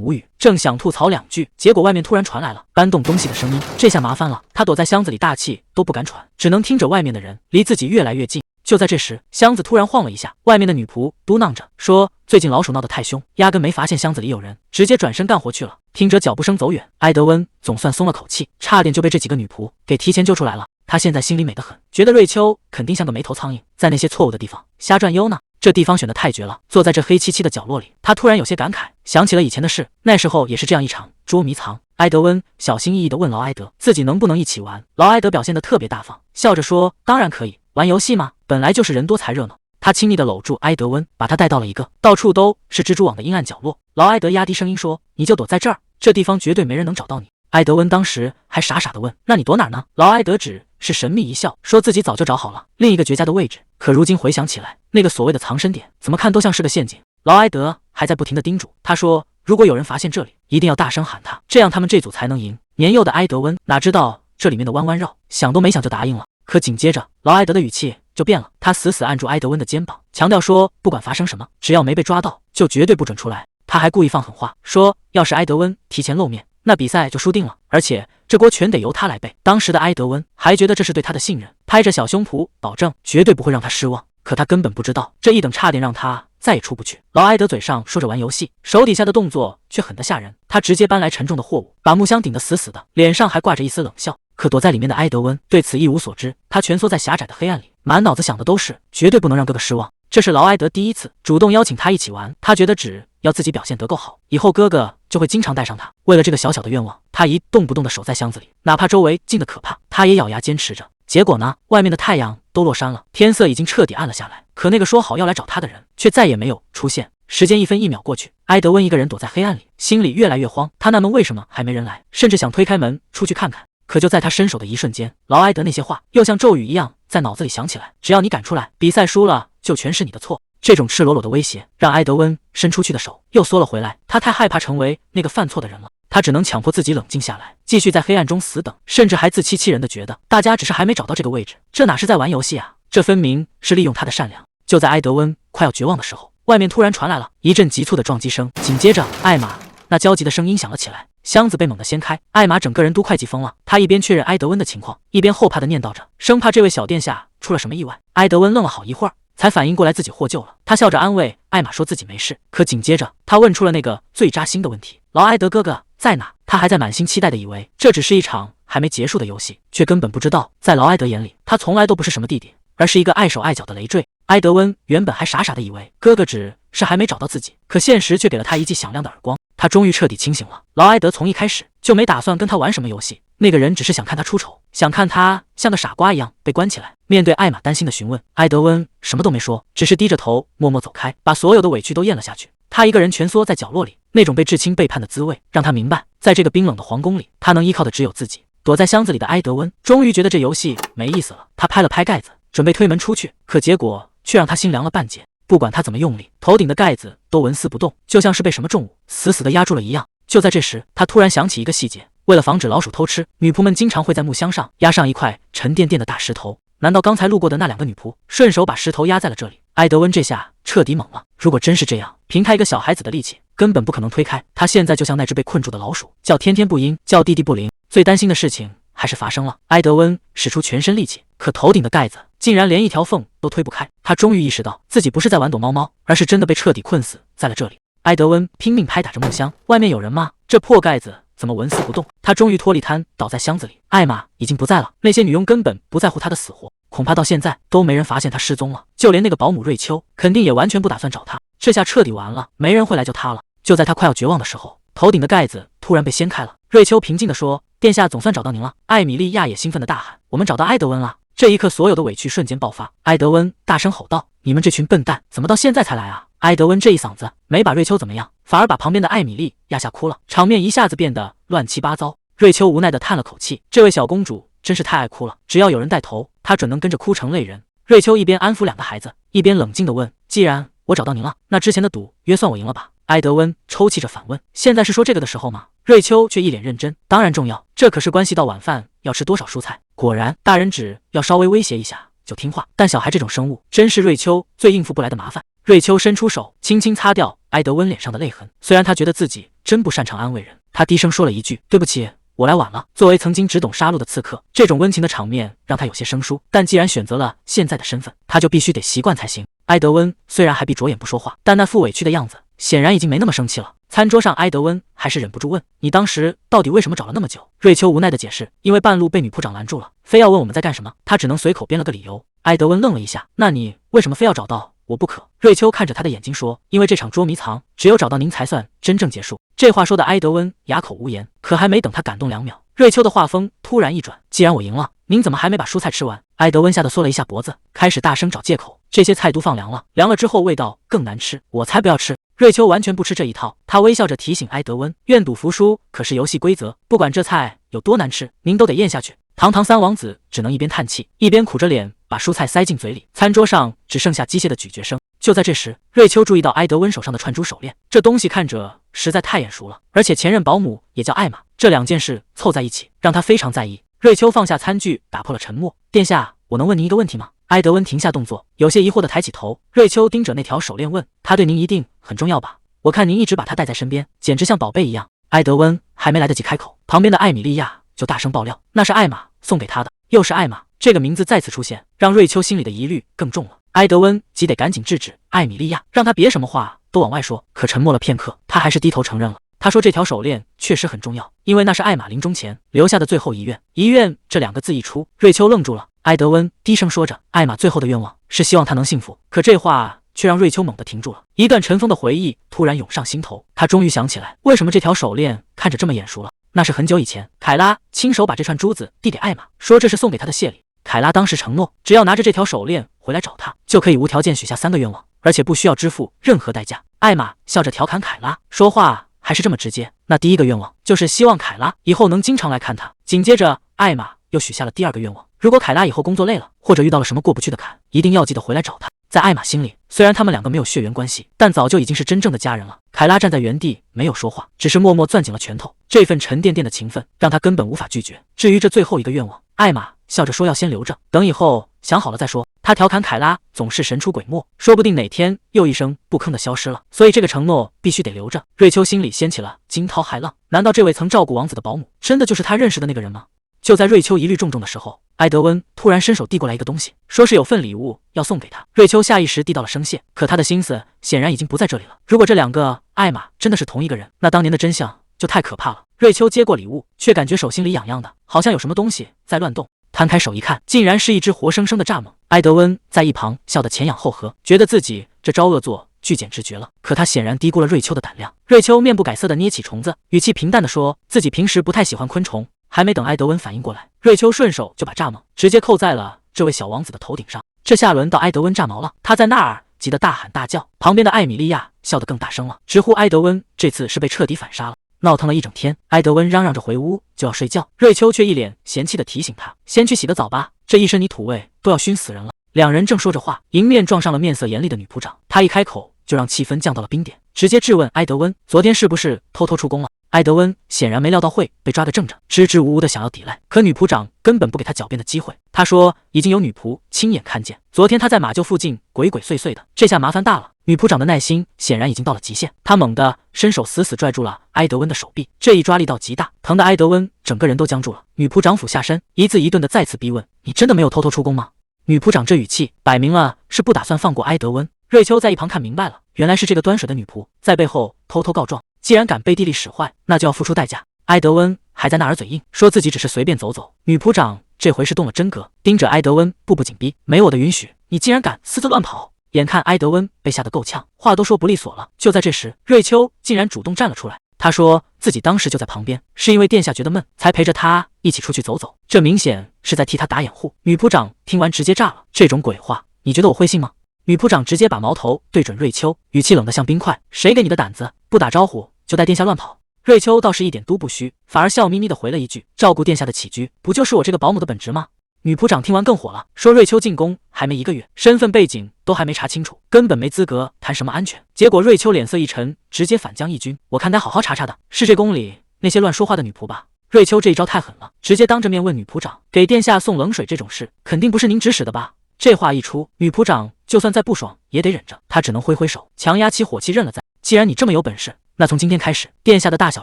无语，正想吐槽两句，结果外面突然传来了搬动东西的声音，这下麻烦了，他躲在箱子里大气都不敢喘，只能听着外面的人离自己越来越近。就在这时，箱子突然晃了一下，外面的女仆嘟囔着说：“最近老鼠闹得太凶，压根没发现箱子里有人，直接转身干活去了。”听着脚步声走远，埃德温总算松了口气，差点就被这几个女仆给提前救出来了。他现在心里美得很，觉得瑞秋肯定像个没头苍蝇，在那些错误的地方瞎转悠呢。这地方选得太绝了，坐在这黑漆漆的角落里，他突然有些感慨，想起了以前的事，那时候也是这样一场捉迷藏。埃德温小心翼翼地问劳埃德自己能不能一起玩，劳埃德表现得特别大方，笑着说：“当然可以，玩游戏嘛，本来就是人多才热闹。”他亲昵地搂住埃德温，把他带到了一个到处都是蜘蛛网的阴暗角落。劳埃德压低声音说：“你就躲在这儿，这地方绝对没人能找到你。”埃德温当时还傻傻地问：“那你躲哪儿呢？”劳埃德只是神秘一笑，说自己早就找好了另一个绝佳的位置，可如今回想起来，那个所谓的藏身点怎么看都像是个陷阱。劳埃德还在不停地叮嘱他说：“如果有人发现这里，一定要大声喊他，这样他们这组才能赢。”年幼的埃德温哪知道这里面的弯弯绕，想都没想就答应了。可紧接着，劳埃德的语气就变了，他死死按住埃德温的肩膀，强调说：“不管发生什么，只要没被抓到，就绝对不准出来。”他还故意放狠话，说要是埃德温提前露面，那比赛就输定了，而且这锅全得由他来背。当时的埃德温还觉得这是对他的信任，拍着小胸脯保证绝对不会让他失望。可他根本不知道，这一等差点让他再也出不去。劳埃德嘴上说着玩游戏，手底下的动作却狠得吓人。他直接搬来沉重的货物，把木箱顶得死死的，脸上还挂着一丝冷笑。可躲在里面的埃德温对此一无所知，他蜷缩在狭窄的黑暗里，满脑子想的都是绝对不能让哥哥失望。这是劳埃德第一次主动邀请他一起玩，他觉得只要自己表现得够好，以后哥哥就会经常带上他。为了这个小小的愿望，他一动不动地守在箱子里，哪怕周围静得可怕，他也咬牙坚持着。结果呢，外面的太阳都落山了，天色已经彻底暗了下来，可那个说好要来找他的人却再也没有出现。时间一分一秒过去，埃德温一个人躲在黑暗里，心里越来越慌。他纳闷为什么还没人来，甚至想推开门出去看看。可就在他伸手的一瞬间，劳埃德那些话又像咒语一样在脑子里响起来：“只要你敢出来，比赛输了就全是你的错。”这种赤裸裸的威胁让埃德温伸出去的手又缩了回来，他太害怕成为那个犯错的人了。他只能强迫自己冷静下来，继续在黑暗中死等，甚至还自欺欺人的觉得大家只是还没找到这个位置，这哪是在玩游戏啊，这分明是利用他的善良。就在埃德温快要绝望的时候，外面突然传来了一阵急促的撞击声，紧接着艾玛那焦急的声音响了起来。箱子被猛地掀开，艾玛整个人都快急疯了。她一边确认埃德温的情况，一边后怕的念叨着，生怕这位小殿下出了什么意外。埃德温愣了好一会儿，才反应过来自己获救了。他笑着安慰艾玛说自己没事，可紧接着他问出了那个最扎心的问题：劳埃德哥哥在哪？他还在满心期待的以为这只是一场还没结束的游戏，却根本不知道在劳埃德眼里，他从来都不是什么弟弟，而是一个碍手碍脚的累赘。埃德温原本还傻傻的以为哥哥只是还没找到自己，可现实却给了他一记响亮的耳光。他终于彻底清醒了。劳埃德从一开始就没打算跟他玩什么游戏，那个人只是想看他出丑，想看他像个傻瓜一样被关起来。面对艾玛担心的询问，埃德温什么都没说，只是低着头默默走开，把所有的委屈都咽了下去。他一个人蜷缩在角落里，那种被至亲背叛的滋味让他明白，在这个冰冷的皇宫里，他能依靠的只有自己。躲在箱子里的埃德温终于觉得这游戏没意思了，他拍了拍盖子，准备推门出去，可结果却让他心凉了半截。不管他怎么用力，头顶的盖子都纹丝不动，就像是被什么重物死死地压住了一样。就在这时，他突然想起一个细节，为了防止老鼠偷吃，女仆们经常会在木箱上压上一块沉甸甸的大石头。难道刚才路过的那两个女仆顺手把石头压在了这里？埃德温这下彻底懵了。如果真是这样，凭他一个小孩子的力气，根本不可能推开。他现在就像那只被困住的老鼠，叫天天不应，叫地地不灵。最担心的事情还是发生了。埃德温使出全身力气，可头顶的盖子竟然连一条缝都推不开。他终于意识到自己不是在玩躲猫猫，而是真的被彻底困死在了这里。埃德温拼命拍打着木箱，外面有人吗？这破盖子怎么纹丝不动？他终于脱离瘫倒在箱子里。艾玛已经不在了，那些女佣根本不在乎他的死活，恐怕到现在都没人发现他失踪了。就连那个保姆瑞秋肯定也完全不打算找他。这下彻底完了，没人会来救他了。就在他快要绝望的时候，头顶的盖子突然被掀开了。瑞秋平静地说：“殿下总算找到您了。”艾米莉亚也兴奋地大喊：“我们找到埃德温了！”这一刻，所有的委屈瞬间爆发。埃德温大声吼道：“你们这群笨蛋，怎么到现在才来啊？”埃德温这一嗓子没把瑞秋怎么样，反而把旁边的艾米丽压下哭了，场面一下子变得乱七八糟。瑞秋无奈地叹了口气，这位小公主真是太爱哭了，只要有人带头，她准能跟着哭成泪人。瑞秋一边安抚两个孩子，一边冷静地问：“既然我找到您了，那之前的赌约算我赢了吧？”埃德温抽泣着反问：“现在是说这个的时候吗？”瑞秋却一脸认真：“当然重要，这可是关系到晚饭要吃多少蔬菜。”果然，大人只要稍微威胁一下就听话，但小孩这种生物真是瑞秋最应付不来的麻烦。瑞秋伸出手，轻轻擦掉埃德温脸上的泪痕。虽然他觉得自己真不擅长安慰人，他低声说了一句：“对不起，我来晚了。”作为曾经只懂杀戮的刺客，这种温情的场面让他有些生疏。但既然选择了现在的身份，他就必须得习惯才行。埃德温虽然还闭着眼不说话，但那副委屈的样子显然已经没那么生气了。餐桌上，埃德温还是忍不住问：“你当时到底为什么找了那么久？”瑞秋无奈的解释：“因为半路被女仆长拦住了，非要问我们在干什么。”他只能随口编了个理由。埃德温愣了一下：“那你为什么非要找到我不可？”瑞秋看着他的眼睛说：“因为这场捉迷藏，只有找到您才算真正结束。”这话说的埃德温哑口无言，可还没等他感动2秒，瑞秋的话锋突然一转：“既然我赢了，您怎么还没把蔬菜吃完？”埃德温吓得缩了一下脖子，开始大声找借口：“这些菜都放凉了，凉了之后味道更难吃，我才不要吃。”瑞秋完全不吃这一套，他微笑着提醒埃德温：“愿赌服输可是游戏规则，不管这菜有多难吃，您都得咽下去。”堂堂三王子只能一边叹气，一边苦着脸把蔬菜塞进嘴里，餐桌上只剩下机械的咀嚼声。就在这时，瑞秋注意到埃德温手上的串珠手链，这东西看着实在太眼熟了，而且前任保姆也叫艾玛，这2件事凑在一起让他非常在意。瑞秋放下餐具，打破了沉默：“殿下，我能问您一个问题吗？”埃德温停下动作，有些疑惑地抬起头。瑞秋盯着那条手链问：“它对您一定很重要吧？我看您一直把它带在身边，简直像宝贝一样。”埃德温还没来得及开口，旁边的艾米莉亚就大声爆料：“那是艾玛送给他的。”又是艾玛，这个名字再次出现，让瑞秋心里的疑虑更重了。埃德温急得赶紧制止艾米莉亚，让她别什么话都往外说。可沉默了片刻，他还是低头承认了。他说这条手链确实很重要，因为那是艾玛临终前留下的最后遗愿。遗愿这2个字一出，瑞秋愣住了。埃德温低声说着，艾玛最后的愿望是希望他能幸福。可这话却让瑞秋猛地停住了，一段尘封的回忆突然涌上心头。他终于想起来，为什么这条手链看着这么眼熟了。那是很久以前，凯拉亲手把这串珠子递给艾玛，说这是送给她的谢礼。凯拉当时承诺，只要拿着这条手链回来找他，就可以无条件许下3个愿望，而且不需要支付任何代价。艾玛笑着调侃凯拉，说话还是这么直接。那第1个愿望就是希望凯拉以后能经常来看他。紧接着，艾玛又许下了第2个愿望，如果凯拉以后工作累了，或者遇到了什么过不去的坎，一定要记得回来找他。在艾玛心里，虽然他们2个没有血缘关系，但早就已经是真正的家人了。凯拉站在原地没有说话，只是默默攥紧了拳头。这份沉甸甸的情分让他根本无法拒绝。至于这最后1个愿望，艾玛笑着说要先留着，等以后想好了再说。他调侃凯拉总是神出鬼没，说不定哪天又一声不吭的消失了，所以这个承诺必须得留着。瑞秋心里掀起了惊涛骇浪，难道这位曾照顾王子的保姆真的就是他认识的那个人吗？就在瑞秋疑虑重重的时候，埃德温突然伸手递过来一个东西，说是有份礼物要送给他。瑞秋下意识递到了声谢，可他的心思显然已经不在这里了。如果这2个艾玛真的是同一个人，那当年的真相就太可怕了。瑞秋接过礼物，却感觉手心里痒痒的，好像有什么东西在乱动。摊开手一看，竟然是一只活生生的蚱蜢。埃德温在一旁笑得前仰后合，觉得自己这招恶作剧简直绝了。可他显然低估了瑞秋的胆量。瑞秋面不改色地捏起虫子，语气平淡地说自己平时不太喜欢昆虫。还没等埃德温反应过来，瑞秋顺手就把蚱蜢直接扣在了这位小王子的头顶上。这下轮到埃德温炸毛了，他在那儿急得大喊大叫。旁边的艾米莉亚笑得更大声了，直呼埃德温这次是被彻底反杀了。闹腾了一整天，埃德温嚷嚷着回屋就要睡觉，瑞秋却一脸嫌弃地提醒他，先去洗个澡吧，这一身泥土味都要熏死人了。2人正说着话，迎面撞上了面色严厉的女仆长，她一开口就让气氛降到了冰点，直接质问埃德温昨天是不是偷偷出宫了。埃德温显然没料到会被抓个正着，支支吾吾的想要抵赖，可女仆长根本不给他狡辩的机会。他说已经有女仆亲眼看见，昨天他在马厩附近鬼鬼祟祟的，这下麻烦大了。女仆长的耐心显然已经到了极限，她猛地伸手死死拽住了埃德温的手臂，这一抓力道极大，疼得埃德温整个人都僵住了。女仆长俯下身，一字一顿的再次逼问：你真的没有偷偷出宫吗？女仆长这语气摆明了是不打算放过埃德温。瑞秋在一旁看明白了，原来是这个端水的女仆在背后偷偷告状，既然敢背地里使坏，那就要付出代价。埃德温还在那儿嘴硬，说自己只是随便走走。女仆长这回是动了真格，盯着埃德温步步紧逼，没我的允许，你竟然敢私自乱跑！眼看埃德温被吓得够呛，话都说不利索了。就在这时，瑞秋竟然主动站了出来，她说自己当时就在旁边，是因为殿下觉得闷，才陪着他一起出去走走，这明显是在替他打掩护。女仆长听完直接炸了，这种鬼话，你觉得我会信吗？女仆长直接把矛头对准瑞秋，语气冷得像冰块：谁给你的胆子，不打招呼就带殿下乱跑？瑞秋倒是一点都不虚，反而笑眯眯地回了一句：照顾殿下的起居，不就是我这个保姆的本职吗？女仆长听完更火了，说瑞秋进宫还没1个月，身份背景都还没查清楚，根本没资格谈什么安全。结果瑞秋脸色一沉，直接反将一军，我看得好好查查的，是这宫里那些乱说话的女仆吧？瑞秋这一招太狠了，直接当着面问女仆长，给殿下送冷水这种事，肯定不是您指使的吧？这话一出，女仆长就算再不爽也得忍着，她只能挥挥手，强压起火气认了。既然你这么有本事，那从今天开始，殿下的大小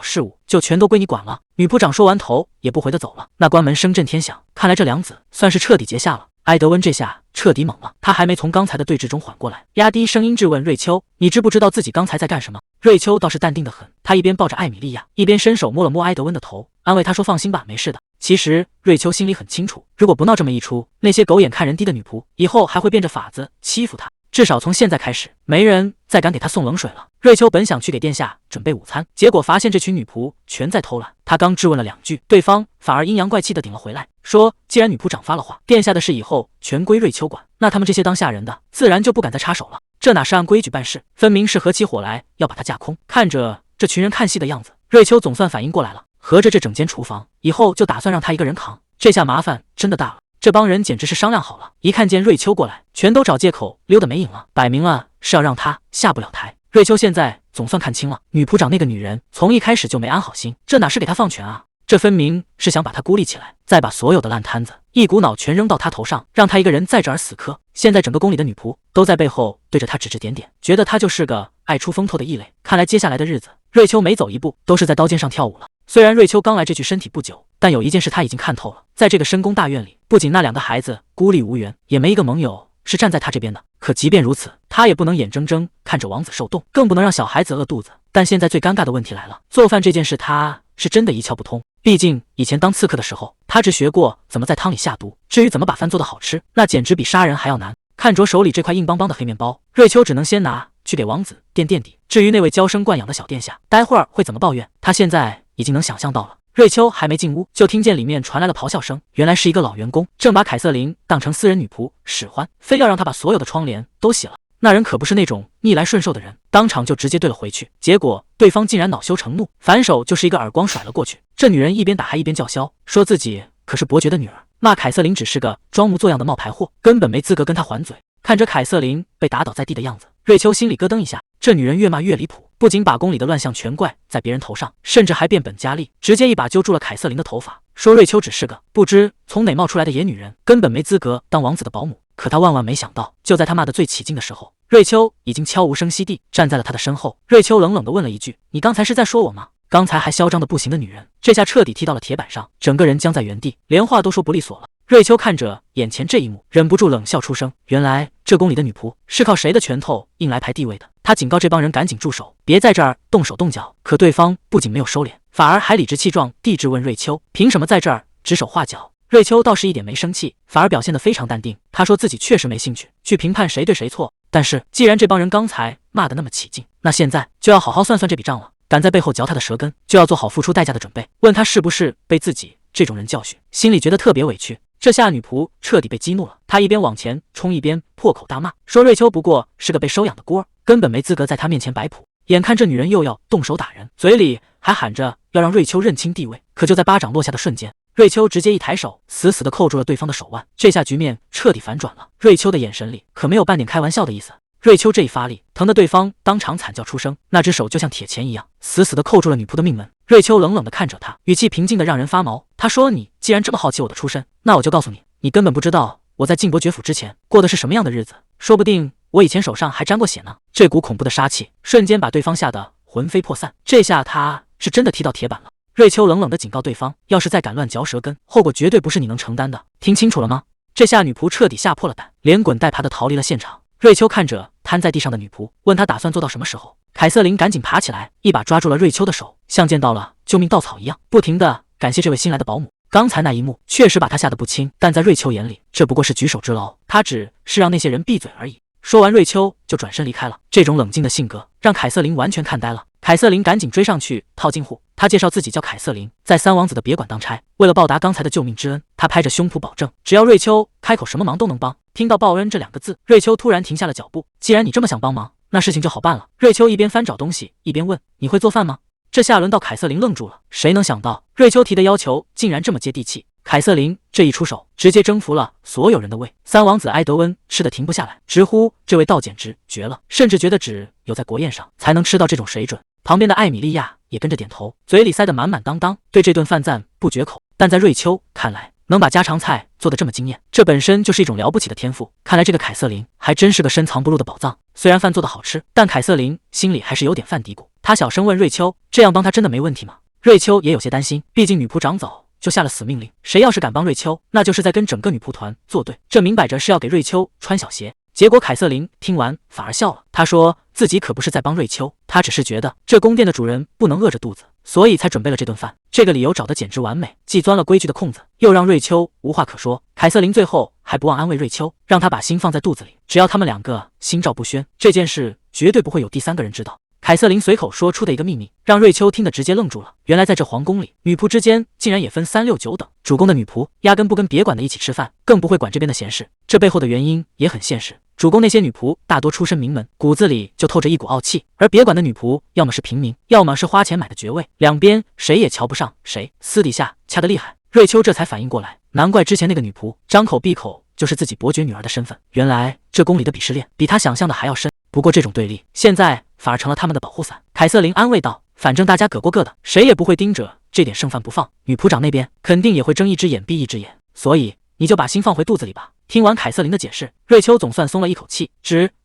事务就全都归你管了。女仆长说完，头也不回的走了。那关门声震天响，看来这梁子算是彻底结下了。埃德温这下彻底懵了，他还没从刚才的对峙中缓过来，压低声音质问瑞秋：“你知不知道自己刚才在干什么？”瑞秋倒是淡定的很，他一边抱着艾米莉亚，一边伸手摸了摸埃德温的头，安慰他说：“放心吧，没事的。”其实瑞秋心里很清楚，如果不闹这么一出，那些狗眼看人低的女仆以后还会变着法子欺负他。至少从现在开始，没人再敢给他送冷水了。瑞秋本想去给殿下准备午餐，结果发现这群女仆全在偷懒。他刚质问了2句，对方反而阴阳怪气的顶了回来，说既然女仆长发了话，殿下的事以后全归瑞秋管，那他们这些当下人的自然就不敢再插手了。这哪是按规矩办事，分明是合起伙来要把他架空。看着这群人看戏的样子，瑞秋总算反应过来了，合着这整间厨房以后就打算让他一个人扛，这下麻烦真的大了。这帮人简直是商量好了，一看见瑞秋过来，全都找借口溜得没影了，摆明了是要让他下不了台。瑞秋现在总算看清了，女仆长那个女人从一开始就没安好心，这哪是给她放权啊，这分明是想把她孤立起来，再把所有的烂摊子一股脑全扔到她头上，让她一个人在这儿死磕。现在整个宫里的女仆都在背后对着她指指点点，觉得她就是个爱出风头的异类。看来接下来的日子，瑞秋每走一步都是在刀尖上跳舞了。虽然瑞秋刚来这具身体不久，但有一件事她已经看透了，在这个深宫大院里，不仅那2个孩子孤立无援，也没一个盟友是站在她这边的。可即便如此，她也不能眼睁睁看着王子受冻，更不能让小孩子饿肚子。但现在最尴尬的问题来了，做饭这件事她是真的一窍不通。毕竟以前当刺客的时候，她只学过怎么在汤里下毒，至于怎么把饭做得好吃，那简直比杀人还要难。看着手里这块硬邦邦的黑面包，瑞秋只能先拿去给王子垫垫底。至于那位娇生惯养的小殿下，待会儿会怎么抱怨，她现在已经能想象到了。瑞秋还没进屋，就听见里面传来了咆哮声。原来是一个老员工，正把凯瑟琳当成私人女仆使唤，非要让她把所有的窗帘都洗了。那人可不是那种逆来顺受的人，当场就直接对了回去。结果对方竟然恼羞成怒，反手就是一个耳光甩了过去。这女人一边打还一边叫嚣，说自己可是伯爵的女儿，骂凯瑟琳只是个装模作样的冒牌货，根本没资格跟她还嘴。看着凯瑟琳被打倒在地的样子，瑞秋心里咯噔一下，这女人越骂越离谱，不仅把宫里的乱象全怪在别人头上，甚至还变本加厉，直接一把揪住了凯瑟琳的头发，说瑞秋只是个不知从哪冒出来的野女人，根本没资格当王子的保姆。可他万万没想到，就在他骂得最起劲的时候，瑞秋已经悄无声息地站在了他的身后。瑞秋冷冷地问了一句：“你刚才是在说我吗？”刚才还嚣张的不行的女人，这下彻底踢到了铁板上，整个人僵在原地，连话都说不利索了。瑞秋看着眼前这一幕，忍不住冷笑出声。原来这宫里的女仆是靠谁的拳头硬来排地位的？他警告这帮人赶紧住手，别在这儿动手动脚。可对方不仅没有收敛，反而还理直气壮地质问瑞秋：“凭什么在这儿指手画脚？”瑞秋倒是一点没生气，反而表现得非常淡定。他说自己确实没兴趣去评判谁对谁错，但是既然这帮人刚才骂得那么起劲，那现在就要好好算算这笔账了。敢在背后嚼他的舌根，就要做好付出代价的准备。问他是不是被自己这种人教训，心里觉得特别委屈。这下女仆彻底被激怒了，她一边往前冲，一边破口大骂，说瑞秋不过是个被收养的孤儿，根本没资格在她面前摆谱。眼看这女人又要动手打人，嘴里还喊着要让瑞秋认清地位。可就在巴掌落下的瞬间，瑞秋直接一抬手，死死地扣住了对方的手腕。这下局面彻底反转了，瑞秋的眼神里可没有半点开玩笑的意思。瑞秋这一发力，疼得对方当场惨叫出声，那只手就像铁钳一样，死死地扣住了女仆的命门。瑞秋冷冷地看着他，语气平静得让人发毛。他说：“你既然这么好奇我的出身，那我就告诉你，你根本不知道我在晋伯爵府之前过的是什么样的日子，说不定我以前手上还沾过血呢。”这股恐怖的杀气瞬间把对方吓得魂飞魄散，这下他是真的踢到铁板了。瑞秋冷冷地警告对方，要是再敢乱嚼舌根，后果绝对不是你能承担的，听清楚了吗？这下女仆彻底吓破了胆，连滚带爬地逃离了现场。瑞秋看着瘫在地上的女仆，问她打算做到什么时候。凯瑟琳赶紧爬起来，一把抓住了瑞秋的手，像见到了救命稻草一样，不停地感谢这位新来的保姆。刚才那一幕确实把她吓得不轻，但在瑞秋眼里，这不过是举手之劳，她只是让那些人闭嘴而已。说完，瑞秋就转身离开了。这种冷静的性格让凯瑟琳完全看呆了。凯瑟琳赶紧追上去套近乎，她介绍自己叫凯瑟琳，在三王子的别馆当差。为了报答刚才的救命之恩，她拍着胸脯保证，只要瑞秋开口，什么忙都能帮。听到报恩这2个字，瑞秋突然停下了脚步。既然你这么想帮忙，那事情就好办了。瑞秋一边翻找东西，一边问：“你会做饭吗？”这下轮到凯瑟琳愣住了。谁能想到瑞秋提的要求竟然这么接地气，凯瑟琳这一出手，直接征服了所有人的胃。三王子埃德温吃得停不下来，直呼这味道简直绝了，甚至觉得只有在国宴上才能吃到这种水准。旁边的艾米莉亚也跟着点头，嘴里塞得满满当当，对这顿饭赞不绝口。但在瑞秋看来，能把家常菜做得这么惊艳，这本身就是一种了不起的天赋。看来这个凯瑟琳还真是个深藏不露的宝藏。虽然饭做得好吃，但凯瑟琳心里还是有点犯嘀咕。她小声问瑞秋：“这样帮她真的没问题吗？”瑞秋也有些担心，毕竟女仆长早就下了死命令，谁要是敢帮瑞秋，那就是在跟整个女仆团作对，这明摆着是要给瑞秋穿小鞋。结果凯瑟琳听完反而笑了，她说自己可不是在帮瑞秋，她只是觉得这宫殿的主人不能饿着肚子，所以才准备了这顿饭。这个理由找得简直完美，既钻了规矩的空子，又让瑞秋无话可说。凯瑟琳最后还不忘安慰瑞秋，让她把心放在肚子里，只要他们两个心照不宣，这件事绝对不会有第三个人知道。凯瑟琳随口说出的一个秘密，让瑞秋听得直接愣住了。原来在这皇宫里，女仆之间竟然也分3、6、9等。主宫的女仆压根不跟别馆的一起吃饭，更不会管这边的闲事。这背后的原因也很现实，主宫那些女仆大多出身名门，骨子里就透着一股傲气，而别馆的女仆要么是平民，要么是花钱买的爵位，两边谁也瞧不上谁，私底下掐得厉害。瑞秋这才反应过来，难怪之前那个女仆张口闭口就是自己伯爵女儿的身份，原来这宫里的鄙视链比她想象的还要深。不过这种对立现在反而成了他们的保护伞。凯瑟琳安慰道：“反正大家各过各的，谁也不会盯着这点剩饭不放。女仆长那边肯定也会睁一只眼闭一只眼，所以你就把心放回肚子里吧。”听完凯瑟琳的解释，瑞秋总算松了一口气，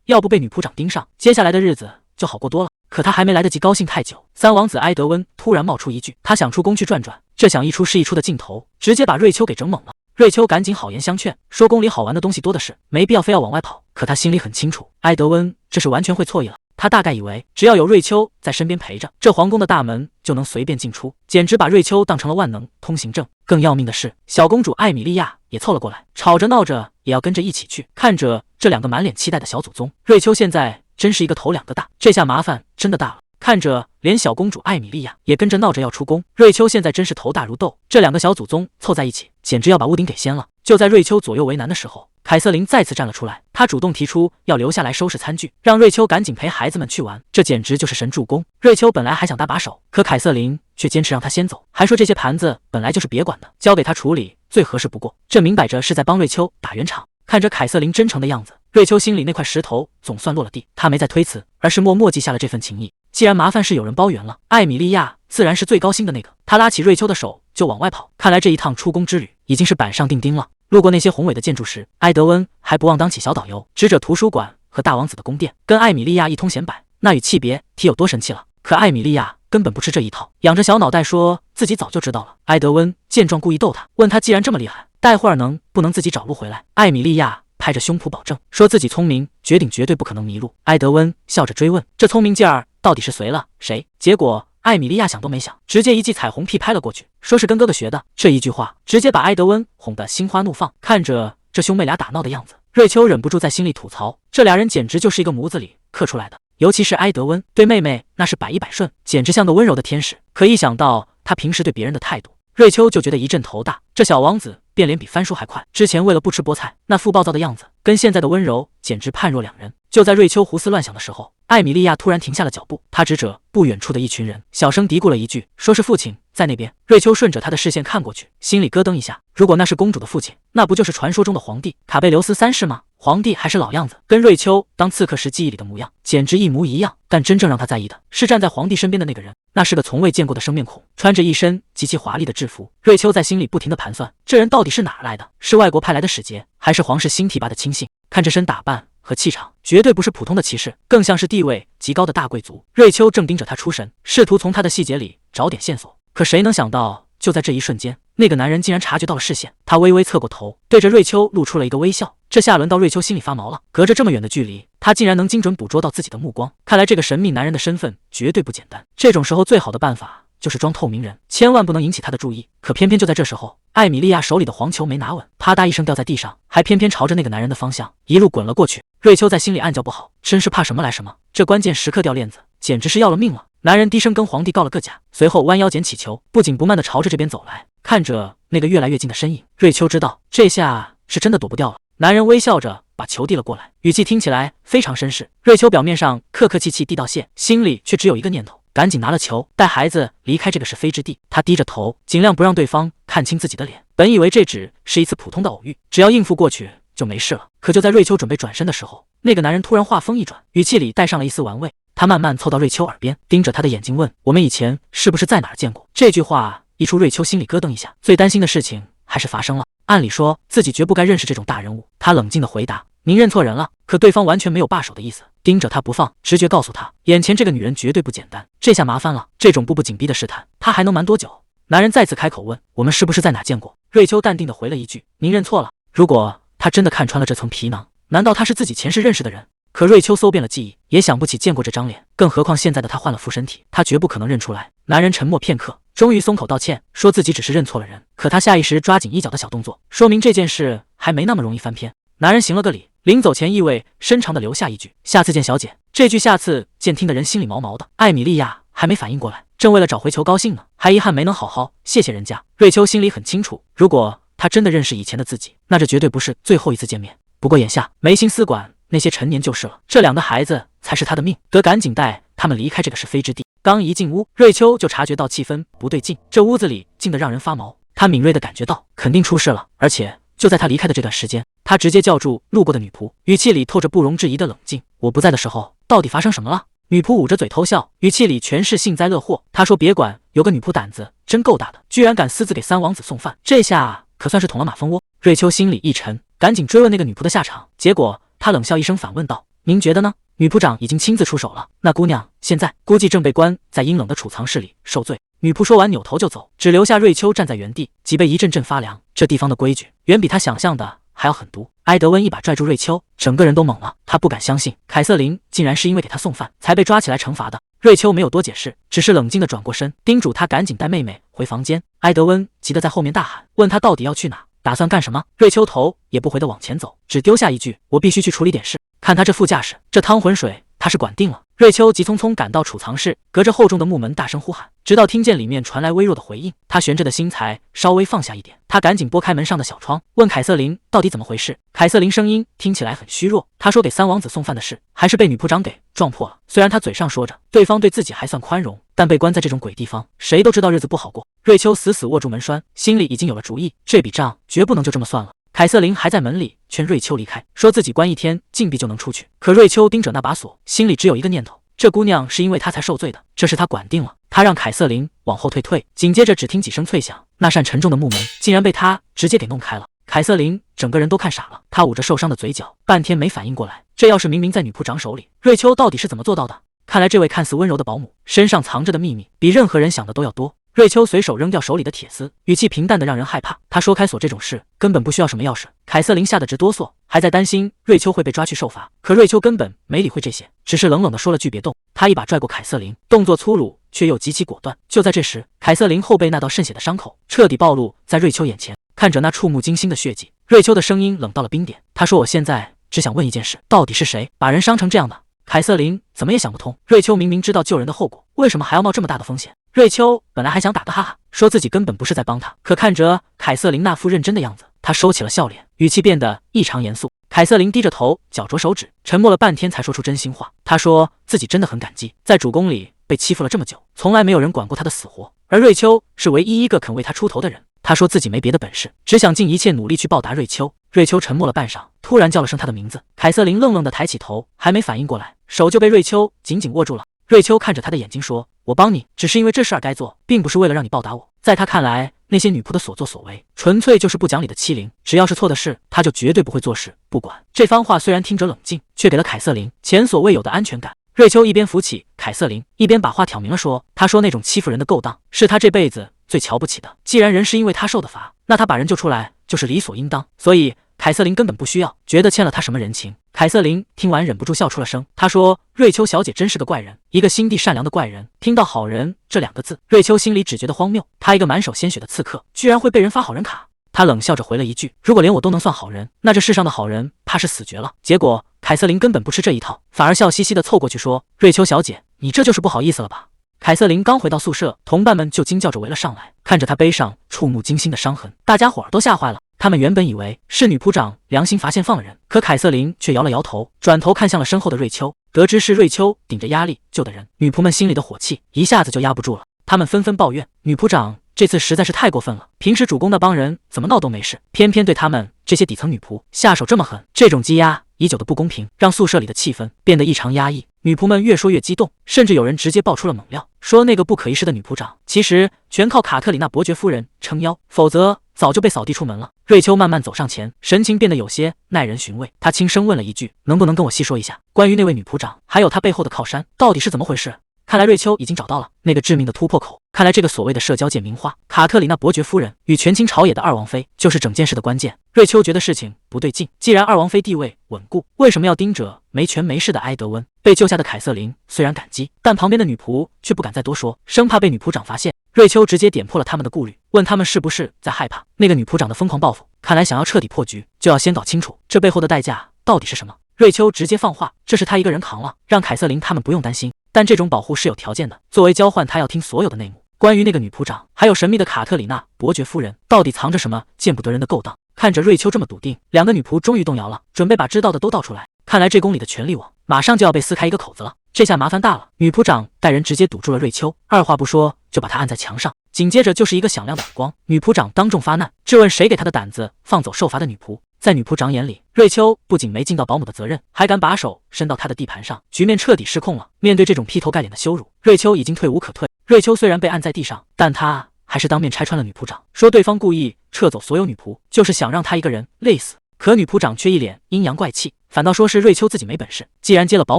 要不被女仆长盯上，接下来的日子就好过多了。可他还没来得及高兴太久，三王子埃德温突然冒出一句：“他想出宫去转转。”这想一出是一出的劲头，直接把瑞秋给整懵了。瑞秋赶紧好言相劝，说宫里好玩的东西多的是，没必要非要往外跑。可他心里很清楚，埃德温这是完全会错意了。他大概以为只要有瑞秋在身边陪着，这皇宫的大门就能随便进出，简直把瑞秋当成了万能通行证。更要命的是，小公主艾米莉亚也凑了过来，吵着闹着也要跟着一起去。看着这两个满脸期待的小祖宗，瑞秋现在真是一个头两个大，这下麻烦真的大了。看着连小公主艾米莉亚也跟着闹着要出宫，瑞秋现在真是头大如斗。这两个小祖宗凑在一起，简直要把屋顶给掀了。就在瑞秋左右为难的时候，凯瑟琳再次站了出来，她主动提出要留下来收拾餐具，让瑞秋赶紧陪孩子们去玩。这简直就是神助攻。瑞秋本来还想搭把手，可凯瑟琳却坚持让她先走，还说这些盘子本来就是别管的，交给她处理最合适不过。这明摆着是在帮瑞秋打圆场。看着凯瑟琳真诚的样子，瑞秋心里那块石头总算落了地，她没再推辞，而是默默记下了这份情谊。既然麻烦是有人包圆了，艾米莉亚自然是最高兴的那个。她拉起瑞秋的手就往外跑，看来这一趟出宫之旅已经是板上钉钉了。路过那些宏伟的建筑时，埃德温还不忘当起小导游，指着图书馆和大王子的宫殿，跟艾米莉亚一通显摆，那与气别提有多神气了。可艾米莉亚根本不吃这一套，仰着小脑袋说自己早就知道了。埃德温见状故意逗她，问她既然这么厉害，待会儿能不能自己找路回来？艾米莉亚拍着胸脯保证，说自己聪明，绝对不可能迷路。埃德温笑着追问，这聪明劲儿到底是随了谁？结果艾米莉亚想都没想，直接一记彩虹屁拍了过去，说是跟哥哥学的。这一句话直接把埃德温哄得心花怒放。看着这兄妹俩打闹的样子，瑞秋忍不住在心里吐槽，这俩人简直就是一个模子里刻出来的。尤其是埃德温对妹妹那是百依百顺，简直像个温柔的天使。可一想到他平时对别人的态度，瑞秋就觉得一阵头大。这小王子变脸比翻书还快，之前为了不吃菠菜那副暴躁的样子，跟现在的温柔简直判若两人。就在瑞秋胡思乱想的时候，艾米莉亚突然停下了脚步，她指着不远处的一群人，小声嘀咕了一句，说是父亲在那边。瑞秋顺着他的视线看过去，心里咯噔一下，如果那是公主的父亲，那不就是传说中的皇帝卡贝留斯3世吗？皇帝还是老样子，跟瑞秋当刺客时记忆里的模样简直一模一样。但真正让他在意的是站在皇帝身边的那个人，那是个从未见过的生面孔，穿着一身极其华丽的制服。瑞秋在心里不停地盘算，这人到底是哪儿来的？是外国派来的使节，还是皇室新提拔的亲信？看这身打扮和气场，绝对不是普通的骑士，更像是地位极高的大贵族。瑞秋正盯着他出神，试图从他的细节里找点线索，可谁能想到，就在这一瞬间，那个男人竟然察觉到了视线。他微微侧过头，对着瑞秋露出了一个微笑。这下轮到瑞秋心里发毛了，隔着这么远的距离，他竟然能精准捕捉到自己的目光，看来这个神秘男人的身份绝对不简单。这种时候最好的办法就是装透明人，千万不能引起他的注意。可偏偏就在这时候，艾米莉亚手里的黄球没拿稳，啪嗒一声掉在地上，还偏偏朝着那个男人的方向一路滚了过去。瑞秋在心里暗叫不好，真是怕什么来什么，这关键时刻掉链子，简直是要了命了。男人低声跟皇帝告了个假，随后弯腰捡起球，不紧不慢地朝着这边走来。看着那个越来越近的身影，瑞秋知道这下是真的躲不掉了。男人微笑着把球递了过来，语气听起来非常绅士。瑞秋表面上客客气气递道谢，心里却只有一个念头，赶紧拿了球，带孩子离开这个是非之地。他低着头，尽量不让对方看清自己的脸。本以为这只是一次普通的偶遇，只要应付过去就没事了。可就在瑞秋准备转身的时候，那个男人突然话锋一转，语气里带上了一丝玩味。他慢慢凑到瑞秋耳边，盯着她的眼睛问：“我们以前是不是在哪儿见过？”这句话一出，瑞秋心里咯噔一下。最担心的事情还是发生了。按理说自己绝不该认识这种大人物。他冷静地回答：“您认错人了。”可对方完全没有罢手的意思，盯着他不放。直觉告诉他，眼前这个女人绝对不简单。这下麻烦了，这种步步紧逼的试探，他还能瞒多久？男人再次开口问：“我们是不是在哪见过？”瑞秋淡定地回了一句：“您认错了。”如果他真的看穿了这层皮囊，难道他是自己前世认识的人？可瑞秋搜遍了记忆，也想不起见过这张脸，更何况现在的他换了副身体，他绝不可能认出来。男人沉默片刻，终于松口道歉，说自己只是认错了人。可他下意识抓紧衣角的小动作，说明这件事还没那么容易翻篇。男人行了个礼，临走前意味深长的留下一句：“下次见，小姐。”这句下次见听得人心里毛毛的。艾米莉亚还没反应过来，正为了找回球高兴呢，还遗憾没能好好谢谢人家。瑞秋心里很清楚，如果他真的认识以前的自己，那这绝对不是最后一次见面。不过眼下没心思管那些陈年旧事了，这两个孩子才是他的命，得赶紧带他们离开这个是非之地。刚一进屋，瑞秋就察觉到气氛不对劲，这屋子里静得让人发毛。他敏锐地感觉到肯定出事了，而且就在他离开的这段时间，他直接叫住路过的女仆，语气里透着不容置疑的冷静：“我不在的时候，到底发生什么了？”女仆捂着嘴偷笑，语气里全是幸灾乐祸。她说：“别管，有个女仆胆子真够大的，居然敢私自给三王子送饭，这下可算是捅了马蜂窝。”瑞秋心里一沉，赶紧追问那个女仆的下场。结果她冷笑一声，反问道：“您觉得呢？”女仆长已经亲自出手了，那姑娘现在估计正被关在阴冷的储藏室里受罪。女仆说完扭头就走，只留下瑞秋站在原地，脊背一阵阵发凉。这地方的规矩远比他想象的还要狠毒。埃德温一把拽住瑞秋，整个人都懵了，他不敢相信凯瑟琳竟然是因为给他送饭才被抓起来惩罚的。瑞秋没有多解释，只是冷静地转过身，叮嘱他赶紧带妹妹回房间。埃德温急得在后面大喊，问他到底要去哪，打算干什么。瑞秋头也不回地往前走，只丢下一句：“我必须去处理点事。”看他这副架势，这汤浑水他是管定了。瑞秋急匆匆赶到储藏室，隔着厚重的木门大声呼喊，直到听见里面传来微弱的回应，他悬着的心才稍微放下一点。他赶紧拨开门上的小窗，问凯瑟琳到底怎么回事。凯瑟琳声音听起来很虚弱，她说给三王子送饭的事还是被女仆长给撞破了。虽然她嘴上说着对方对自己还算宽容，但被关在这种鬼地方，谁都知道日子不好过。瑞秋死死握住门栓，心里已经有了主意，这笔账绝不能就这么算了。凯瑟琳还在门里劝瑞秋离开，说自己关一天禁闭就能出去。可瑞秋盯着那把锁，心里只有一个念头：这姑娘是因为她才受罪的，这是他管定了。他让凯瑟琳往后退，紧接着只听几声脆响，那扇沉重的木门竟然被他直接给弄开了。凯瑟琳整个人都看傻了，她捂着受伤的嘴角，半天没反应过来，这要是明明在女仆长手里，瑞秋到底是怎么做到的？看来这位看似温柔的保姆身上藏着的秘密比任何人想的都要多。瑞秋随手扔掉手里的铁丝，语气平淡的让人害怕。他说开锁这种事根本不需要什么钥匙。凯瑟琳吓得直哆嗦，还在担心瑞秋会被抓去受罚。可瑞秋根本没理会这些，只是冷冷地说了句别动。他一把拽过凯瑟琳，动作粗鲁却又极其果断。就在这时，凯瑟琳后背那道渗血的伤口彻底暴露在瑞秋眼前。看着那触目惊心的血迹，瑞秋的声音冷到了冰点。他说：“我现在只想问一件事，到底是谁把人伤成这样的？”凯瑟琳怎么也想不通，瑞秋明明知道救人的后果，为什么还要冒这么大的风险？瑞秋本来还想打个哈哈，说自己根本不是在帮他，可看着凯瑟琳那副认真的样子，他收起了笑脸，语气变得异常严肃。凯瑟琳低着头，绞着手指，沉默了半天才说出真心话。他说自己真的很感激，在主宫里被欺负了这么久，从来没有人管过他的死活，而瑞秋是唯一一个肯为他出头的人。他说自己没别的本事，只想尽一切努力去报答瑞秋。瑞秋沉默了半晌，突然叫了声他的名字。凯瑟琳愣愣地抬起头，还没反应过来，手就被瑞秋紧紧握住了。瑞秋看着他的眼睛说：“我帮你，只是因为这事儿该做，并不是为了让你报答我。”在他看来，那些女仆的所作所为，纯粹就是不讲理的欺凌。只要是错的事，他就绝对不会做事不管。这番话虽然听着冷静，却给了凯瑟琳前所未有的安全感。瑞秋一边扶起凯瑟琳，一边把话挑明了说：“他说那种欺负人的勾当，是他这辈子最瞧不起的。既然人是因为他受的罚，那他把人救出来就是理所应当。所以凯瑟琳根本不需要觉得欠了他什么人情。”凯瑟琳听完忍不住笑出了声，她说：“瑞秋小姐真是个怪人，一个心地善良的怪人。”听到好人这两个字，瑞秋心里只觉得荒谬，她一个满手鲜血的刺客，居然会被人发好人卡。她冷笑着回了一句：“如果连我都能算好人，那这世上的好人怕是死绝了。”结果凯瑟琳根本不吃这一套，反而笑嘻嘻地凑过去说：“瑞秋小姐，你这就是不好意思了吧？”凯瑟琳刚回到宿舍，同伴们就惊叫着围了上来，看着她背上触目惊心的伤痕，大家伙儿都吓坏了。他们原本以为是女仆长良心发现放了人，可凯瑟琳却摇了摇头，转头看向了身后的瑞秋。得知是瑞秋顶着压力救的人，女仆们心里的火气一下子就压不住了，他们纷纷抱怨女仆长这次实在是太过分了，平时主公那帮人怎么闹都没事，偏偏对他们这些底层女仆下手这么狠。这种积压已久的不公平让宿舍里的气氛变得异常压抑，女仆们越说越激动，甚至有人直接爆出了猛料，说那个不可一世的女仆长其实全靠卡特里娜伯爵夫人撑腰，否则早就被扫地出门了。瑞秋慢慢走上前，神情变得有些耐人寻味，她轻声问了一句：“能不能跟我细说一下关于那位女仆长，还有她背后的靠山到底是怎么回事？”看来瑞秋已经找到了那个致命的突破口。看来这个所谓的社交界名花卡特里娜伯爵夫人与权倾朝野的二王妃就是整件事的关键。瑞秋觉得事情不对劲，既然二王妃地位稳固，为什么要盯着没权没势的埃德温？被救下的凯瑟琳虽然感激，但旁边的女仆却不敢再多说，生怕被女仆长发现。瑞秋直接点破了他们的顾虑，问他们是不是在害怕那个女仆长的疯狂报复。看来想要彻底破局，就要先搞清楚这背后的代价到底是什么。瑞秋直接放话，这是他一个人扛了，让凯瑟琳他们不用担心，但这种保护是有条件的，作为交换他要听所有的内幕，关于那个女仆长还有神秘的卡特里娜伯爵夫人到底藏着什么见不得人的勾当。看着瑞秋这么笃定，两个女仆终于动摇了，准备把知道的都道出来。看来这宫里的权力网马上就要被撕开一个口子了，这下麻烦大了。女仆长带人直接堵住了瑞秋，二话不说就把她按在墙上，紧接着就是一个响亮的耳光。女仆长当众发难，质问谁给她的胆子放走受罚的女仆。在女仆长眼里，瑞秋不仅没尽到保姆的责任，还敢把手伸到她的地盘上，局面彻底失控了。面对这种劈头盖脸的羞辱，瑞秋已经退无可退。瑞秋虽然被按在地上，但她还是当面拆穿了女仆长，说对方故意撤走所有女仆，就是想让她一个人累死。可女仆长却一脸阴阳怪气，反倒说是瑞秋自己没本事，既然接了保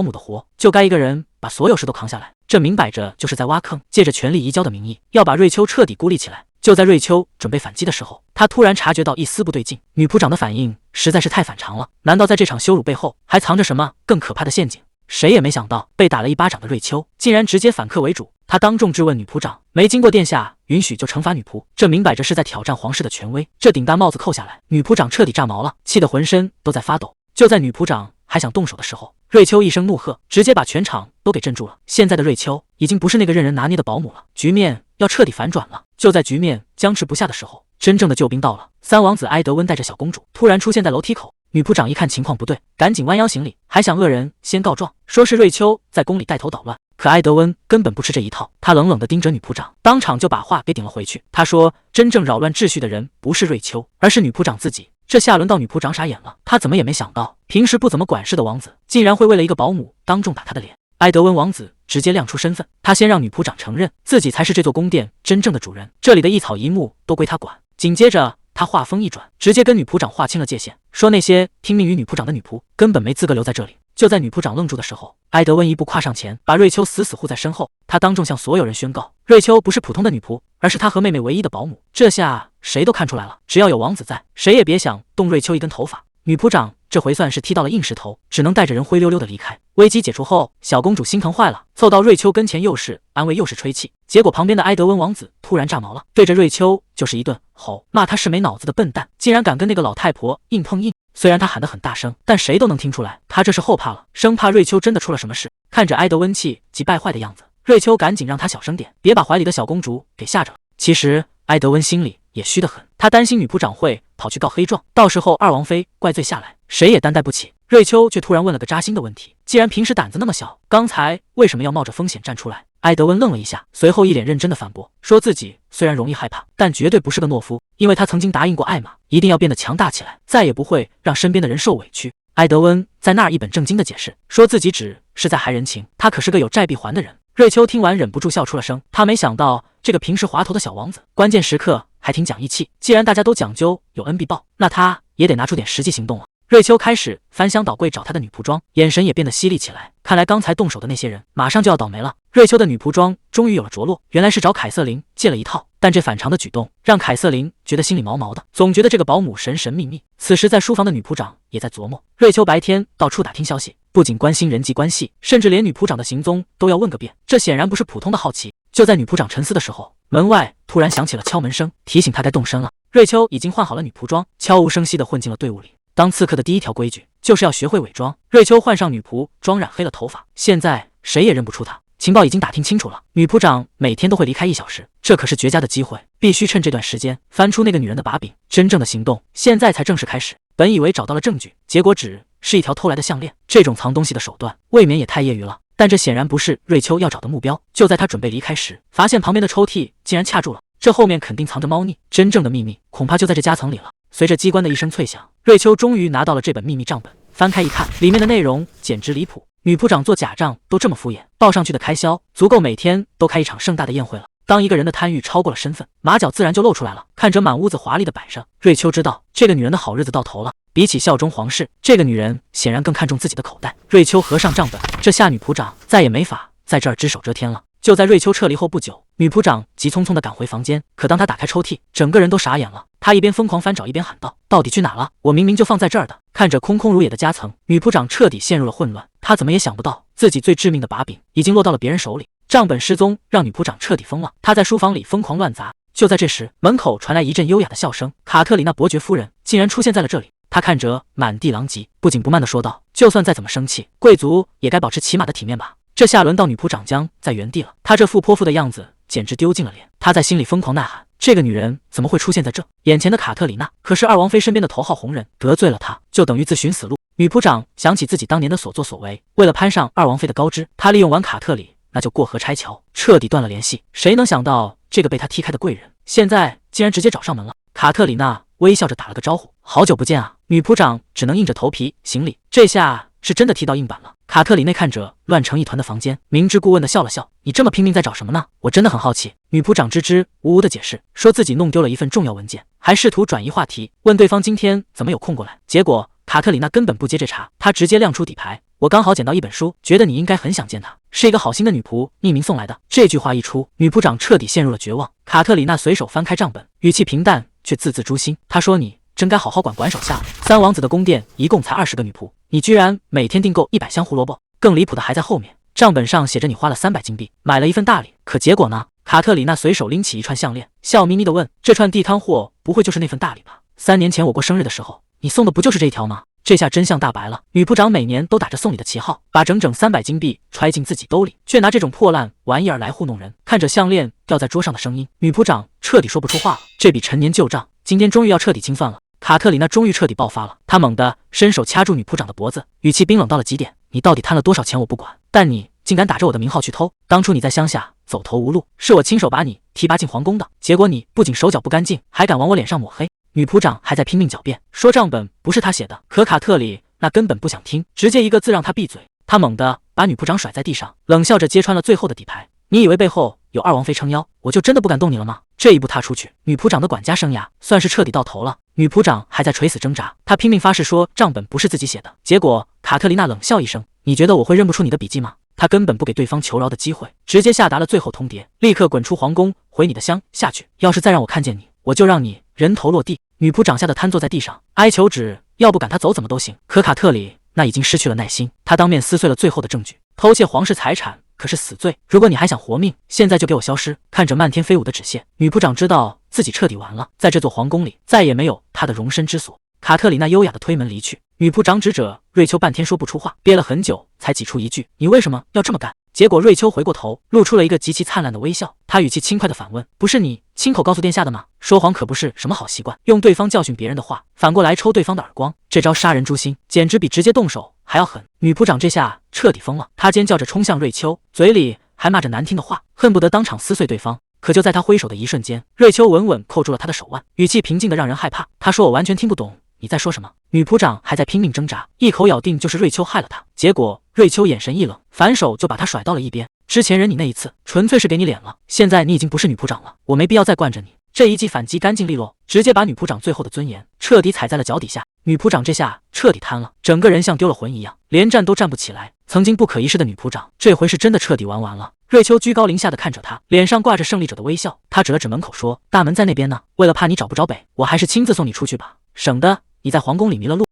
姆的活，就该一个人把所有事都扛下来。这明摆着就是在挖坑，借着权力移交的名义，要把瑞秋彻底孤立起来。就在瑞秋准备反击的时候，他突然察觉到一丝不对劲，女仆长的反应实在是太反常了，难道在这场羞辱背后还藏着什么更可怕的陷阱？谁也没想到，被打了一巴掌的瑞秋竟然直接反客为主。他当众质问女仆长，没经过殿下允许就惩罚女仆，这明摆着是在挑战皇室的权威。这顶大帽子扣下来，女仆长彻底炸毛了，气得浑身都在发抖。就在女仆长还想动手的时候，瑞秋一声怒喝，直接把全场都给镇住了。现在的瑞秋已经不是那个任人拿捏的保姆了，局面要彻底反转了。就在局面僵持不下的时候，真正的救兵到了。三王子埃德温带着小公主突然出现在楼梯口，女仆长一看情况不对，赶紧弯腰行礼，还想恶人先告状，说是瑞秋在宫里带头捣乱。可埃德温根本不吃这一套，他冷冷地盯着女仆长，当场就把话给顶了回去。他说，真正扰乱秩序的人不是瑞秋，而是女仆长自己。这下轮到女仆长傻眼了，他怎么也没想到，平时不怎么管事的王子竟然会为了一个保姆当众打他的脸。埃德温王子直接亮出身份，他先让女仆长承认自己才是这座宫殿真正的主人，这里的一草一木都归他管。紧接着他话锋一转，直接跟女仆长划清了界限，说那些听命于女仆长的女仆根本没资格留在这里。就在女仆长愣住的时候，埃德温一步跨上前，把瑞秋死死护在身后。他当众向所有人宣告，瑞秋不是普通的女仆，而是他和妹妹唯一的保姆。这下谁都看出来了，只要有王子在，谁也别想动瑞秋一根头发。女仆长这回算是踢到了硬石头，只能带着人灰溜溜的离开。危机解除后，小公主心疼坏了，凑到瑞秋跟前，又是安慰又是吹气。结果旁边的埃德温王子突然炸毛了，对着瑞秋就是一顿吼，骂她是没脑子的笨蛋，竟然敢跟那个老太婆硬碰硬。虽然他喊得很大声，但谁都能听出来，他这是后怕了，生怕瑞秋真的出了什么事。看着埃德温气急败坏的样子，瑞秋赶紧让他小声点，别把怀里的小公主给吓着了。其实埃德温心里也虚得很，他担心女仆长会跑去告黑状，到时候二王妃怪罪下来，谁也担待不起。瑞秋却突然问了个扎心的问题，既然平时胆子那么小，刚才为什么要冒着风险站出来？埃德温愣了一下，随后一脸认真的反驳，说自己虽然容易害怕，但绝对不是个懦夫，因为他曾经答应过艾玛，一定要变得强大起来，再也不会让身边的人受委屈。埃德温在那儿一本正经的解释，说自己只是在还人情，他可是个有债必还的人。瑞秋听完忍不住笑出了声，他没想到这个平时滑头的小王子，关键时刻还挺讲义气。既然大家都讲究有恩必报，那他也得拿出点实际行动了。瑞秋开始翻箱倒柜找他的女仆装，眼神也变得犀利起来。看来刚才动手的那些人马上就要倒霉了。瑞秋的女仆装终于有了着落，原来是找凯瑟琳借了一套，但这反常的举动让凯瑟琳觉得心里毛毛的，总觉得这个保姆神神秘秘。此时在书房的女仆长也在琢磨，瑞秋白天到处打听消息，不仅关心人际关系，甚至连女仆长的行踪都要问个遍，这显然不是普通的好奇。就在女仆长沉思的时候，门外突然响起了敲门声，提醒她该动身了。瑞秋已经换好了女仆装，悄无声息地混进了队伍里。当刺客的第一条规矩就是要学会伪装。瑞秋换上女仆装，染黑了头发，现在谁也认不出她。情报已经打听清楚了，女仆长每天都会离开1小时，这可是绝佳的机会。必须趁这段时间翻出那个女人的把柄。真正的行动现在才正式开始。本以为找到了证据，结果只是一条偷来的项链。这种藏东西的手段，未免也太业余了。但这显然不是瑞秋要找的目标。就在他准备离开时，发现旁边的抽屉竟然卡住了。这后面肯定藏着猫腻，真正的秘密恐怕就在这夹层里了。随着机关的一声脆响，瑞秋终于拿到了这本秘密账本。翻开一看，里面的内容简直离谱。女部长做假账都这么敷衍，报上去的开销足够每天都开一场盛大的宴会了。当一个人的贪欲超过了身份，马脚自然就露出来了。看着满屋子华丽的摆设，瑞秋知道这个女人的好日子到头了。比起效忠皇室，这个女人显然更看重自己的口袋。瑞秋合上账本，这下女仆长再也没法在这儿只手遮天了。就在瑞秋撤离后不久，女仆长急匆匆地赶回房间，可当她打开抽屉，整个人都傻眼了。她一边疯狂翻找，一边喊道：“到底去哪了？我明明就放在这儿的！”看着空空如也的夹层，女仆长彻底陷入了混乱。她怎么也想不到，自己最致命的把柄已经落到了别人手里。账本失踪，让女仆长彻底疯了。她在书房里疯狂乱砸。就在这时，门口传来一阵优雅的笑声，卡特里娜伯爵夫人竟然出现在了这里。她看着满地狼藉，不紧不慢地说道：“就算再怎么生气，贵族也该保持起码的体面吧。”这下轮到女仆长僵在原地了，她这副泼妇的样子简直丢尽了脸。她在心里疯狂呐喊：这个女人怎么会出现在这？眼前的卡特里娜可是二王妃身边的头号红人，得罪了她就等于自寻死路。女仆长想起自己当年的所作所为，为了攀上二王妃的高枝，她利用完卡特里，那就过河拆桥，彻底断了联系。谁能想到这个被她踢开的贵人，现在竟然直接找上门了。卡特里娜微笑着打了个招呼：“好久不见啊！”女仆长只能硬着头皮行礼。这下是真的踢到硬板了。卡特里内看着乱成一团的房间，明知故问的笑了笑：“你这么拼命在找什么呢？我真的很好奇。”女仆长支支吾吾的解释，说自己弄丢了一份重要文件，还试图转移话题，问对方今天怎么有空过来。结果卡特里娜根本不接这茬，她直接亮出底牌：“我刚好捡到一本书，觉得你应该很想见它，是一个好心的女仆匿名送来的。”这句话一出，女仆长彻底陷入了绝望。卡特里娜随手翻开账本，语气平淡却字字诛心。她说：“你真该好好管手下了。三王子的宫殿一共才20个女仆，你居然每天订购100箱胡萝卜。更离谱的还在后面，账本上写着你花了300金币买了一份大礼，可结果呢？”卡特里娜随手拎起一串项链，笑眯眯地问：“这串地摊货不会就是那份大礼吧？3年前我过生日的时候，你送的不就是这一条吗？”这下真相大白了，女仆长每年都打着送礼的旗号，把整整300金币揣进自己兜里，却拿这种破烂玩意儿来糊弄人。看着项链掉在桌上的声音，女仆长彻底说不出话了。这笔陈年旧账，今天终于要彻底清算了。卡特里娜终于彻底爆发了，她猛地伸手掐住女仆长的脖子，语气冰冷到了极点：“你到底贪了多少钱我不管，但你竟敢打着我的名号去偷！当初你在乡下走投无路，是我亲手把你提拔进皇宫的，结果你不仅手脚不干净，还敢往我脸上抹黑。”女仆长还在拼命狡辩，说账本不是她写的，可卡特里那根本不想听，直接一个字让她闭嘴。她猛地把女仆长甩在地上，冷笑着揭穿了最后的底牌：“你以为背后有二王妃撑腰，我就真的不敢动你了吗？”这一步踏出去，女仆长的管家生涯算是彻底到头了。女仆长还在垂死挣扎，她拼命发誓说账本不是自己写的，结果卡特琳娜冷笑一声：“你觉得我会认不出你的笔迹吗？”她根本不给对方求饶的机会，直接下达了最后通牒：“立刻滚出皇宫，回你的乡下去！要是再让我看见你，我就让你人头落地！”女仆长吓得瘫坐在地上，哀求旨要不赶他走怎么都行。可卡特里那已经失去了耐心，他当面撕碎了最后的证据：偷窃皇室财产可是死罪，如果你还想活命，现在就给我消失！看着漫天飞舞的纸屑，女仆长知道自己彻底完了，在这座皇宫里再也没有她的容身之所。卡特里娜优雅的推门离去，女仆长指着瑞秋半天说不出话，憋了很久才挤出一句：“你为什么要这么干？”结果瑞秋回过头，露出了一个极其灿烂的微笑。她语气轻快地反问：“不是你亲口告诉殿下的吗？说谎可不是什么好习惯，用对方教训别人的话，反过来抽对方的耳光，这招杀人诛心，简直比直接动手还要狠。”女仆长这下彻底疯了，她尖叫着冲向瑞秋，嘴里还骂着难听的话，恨不得当场撕碎对方。可就在她挥手的一瞬间，瑞秋稳稳扣住了她的手腕，语气平静的让人害怕。她说：“我完全听不懂你在说什么？”女仆长还在拼命挣扎，一口咬定就是瑞秋害了她。结果瑞秋眼神一冷，反手就把她甩到了一边。之前忍你那一次，纯粹是给你脸了，现在你已经不是女仆长了，我没必要再惯着你。这一记反击干净利落，直接把女仆长最后的尊严彻底踩在了脚底下。女仆长这下彻底瘫了，整个人像丢了魂一样，连站都站不起来。曾经不可一世的女仆长，这回是真的彻底玩完了。瑞秋居高临下的看着她，脸上挂着胜利者的微笑。她指了指门口说：“大门在那边呢，为了怕你找不着北，我还是亲自送你出去吧，省得你在皇宫里迷了路。”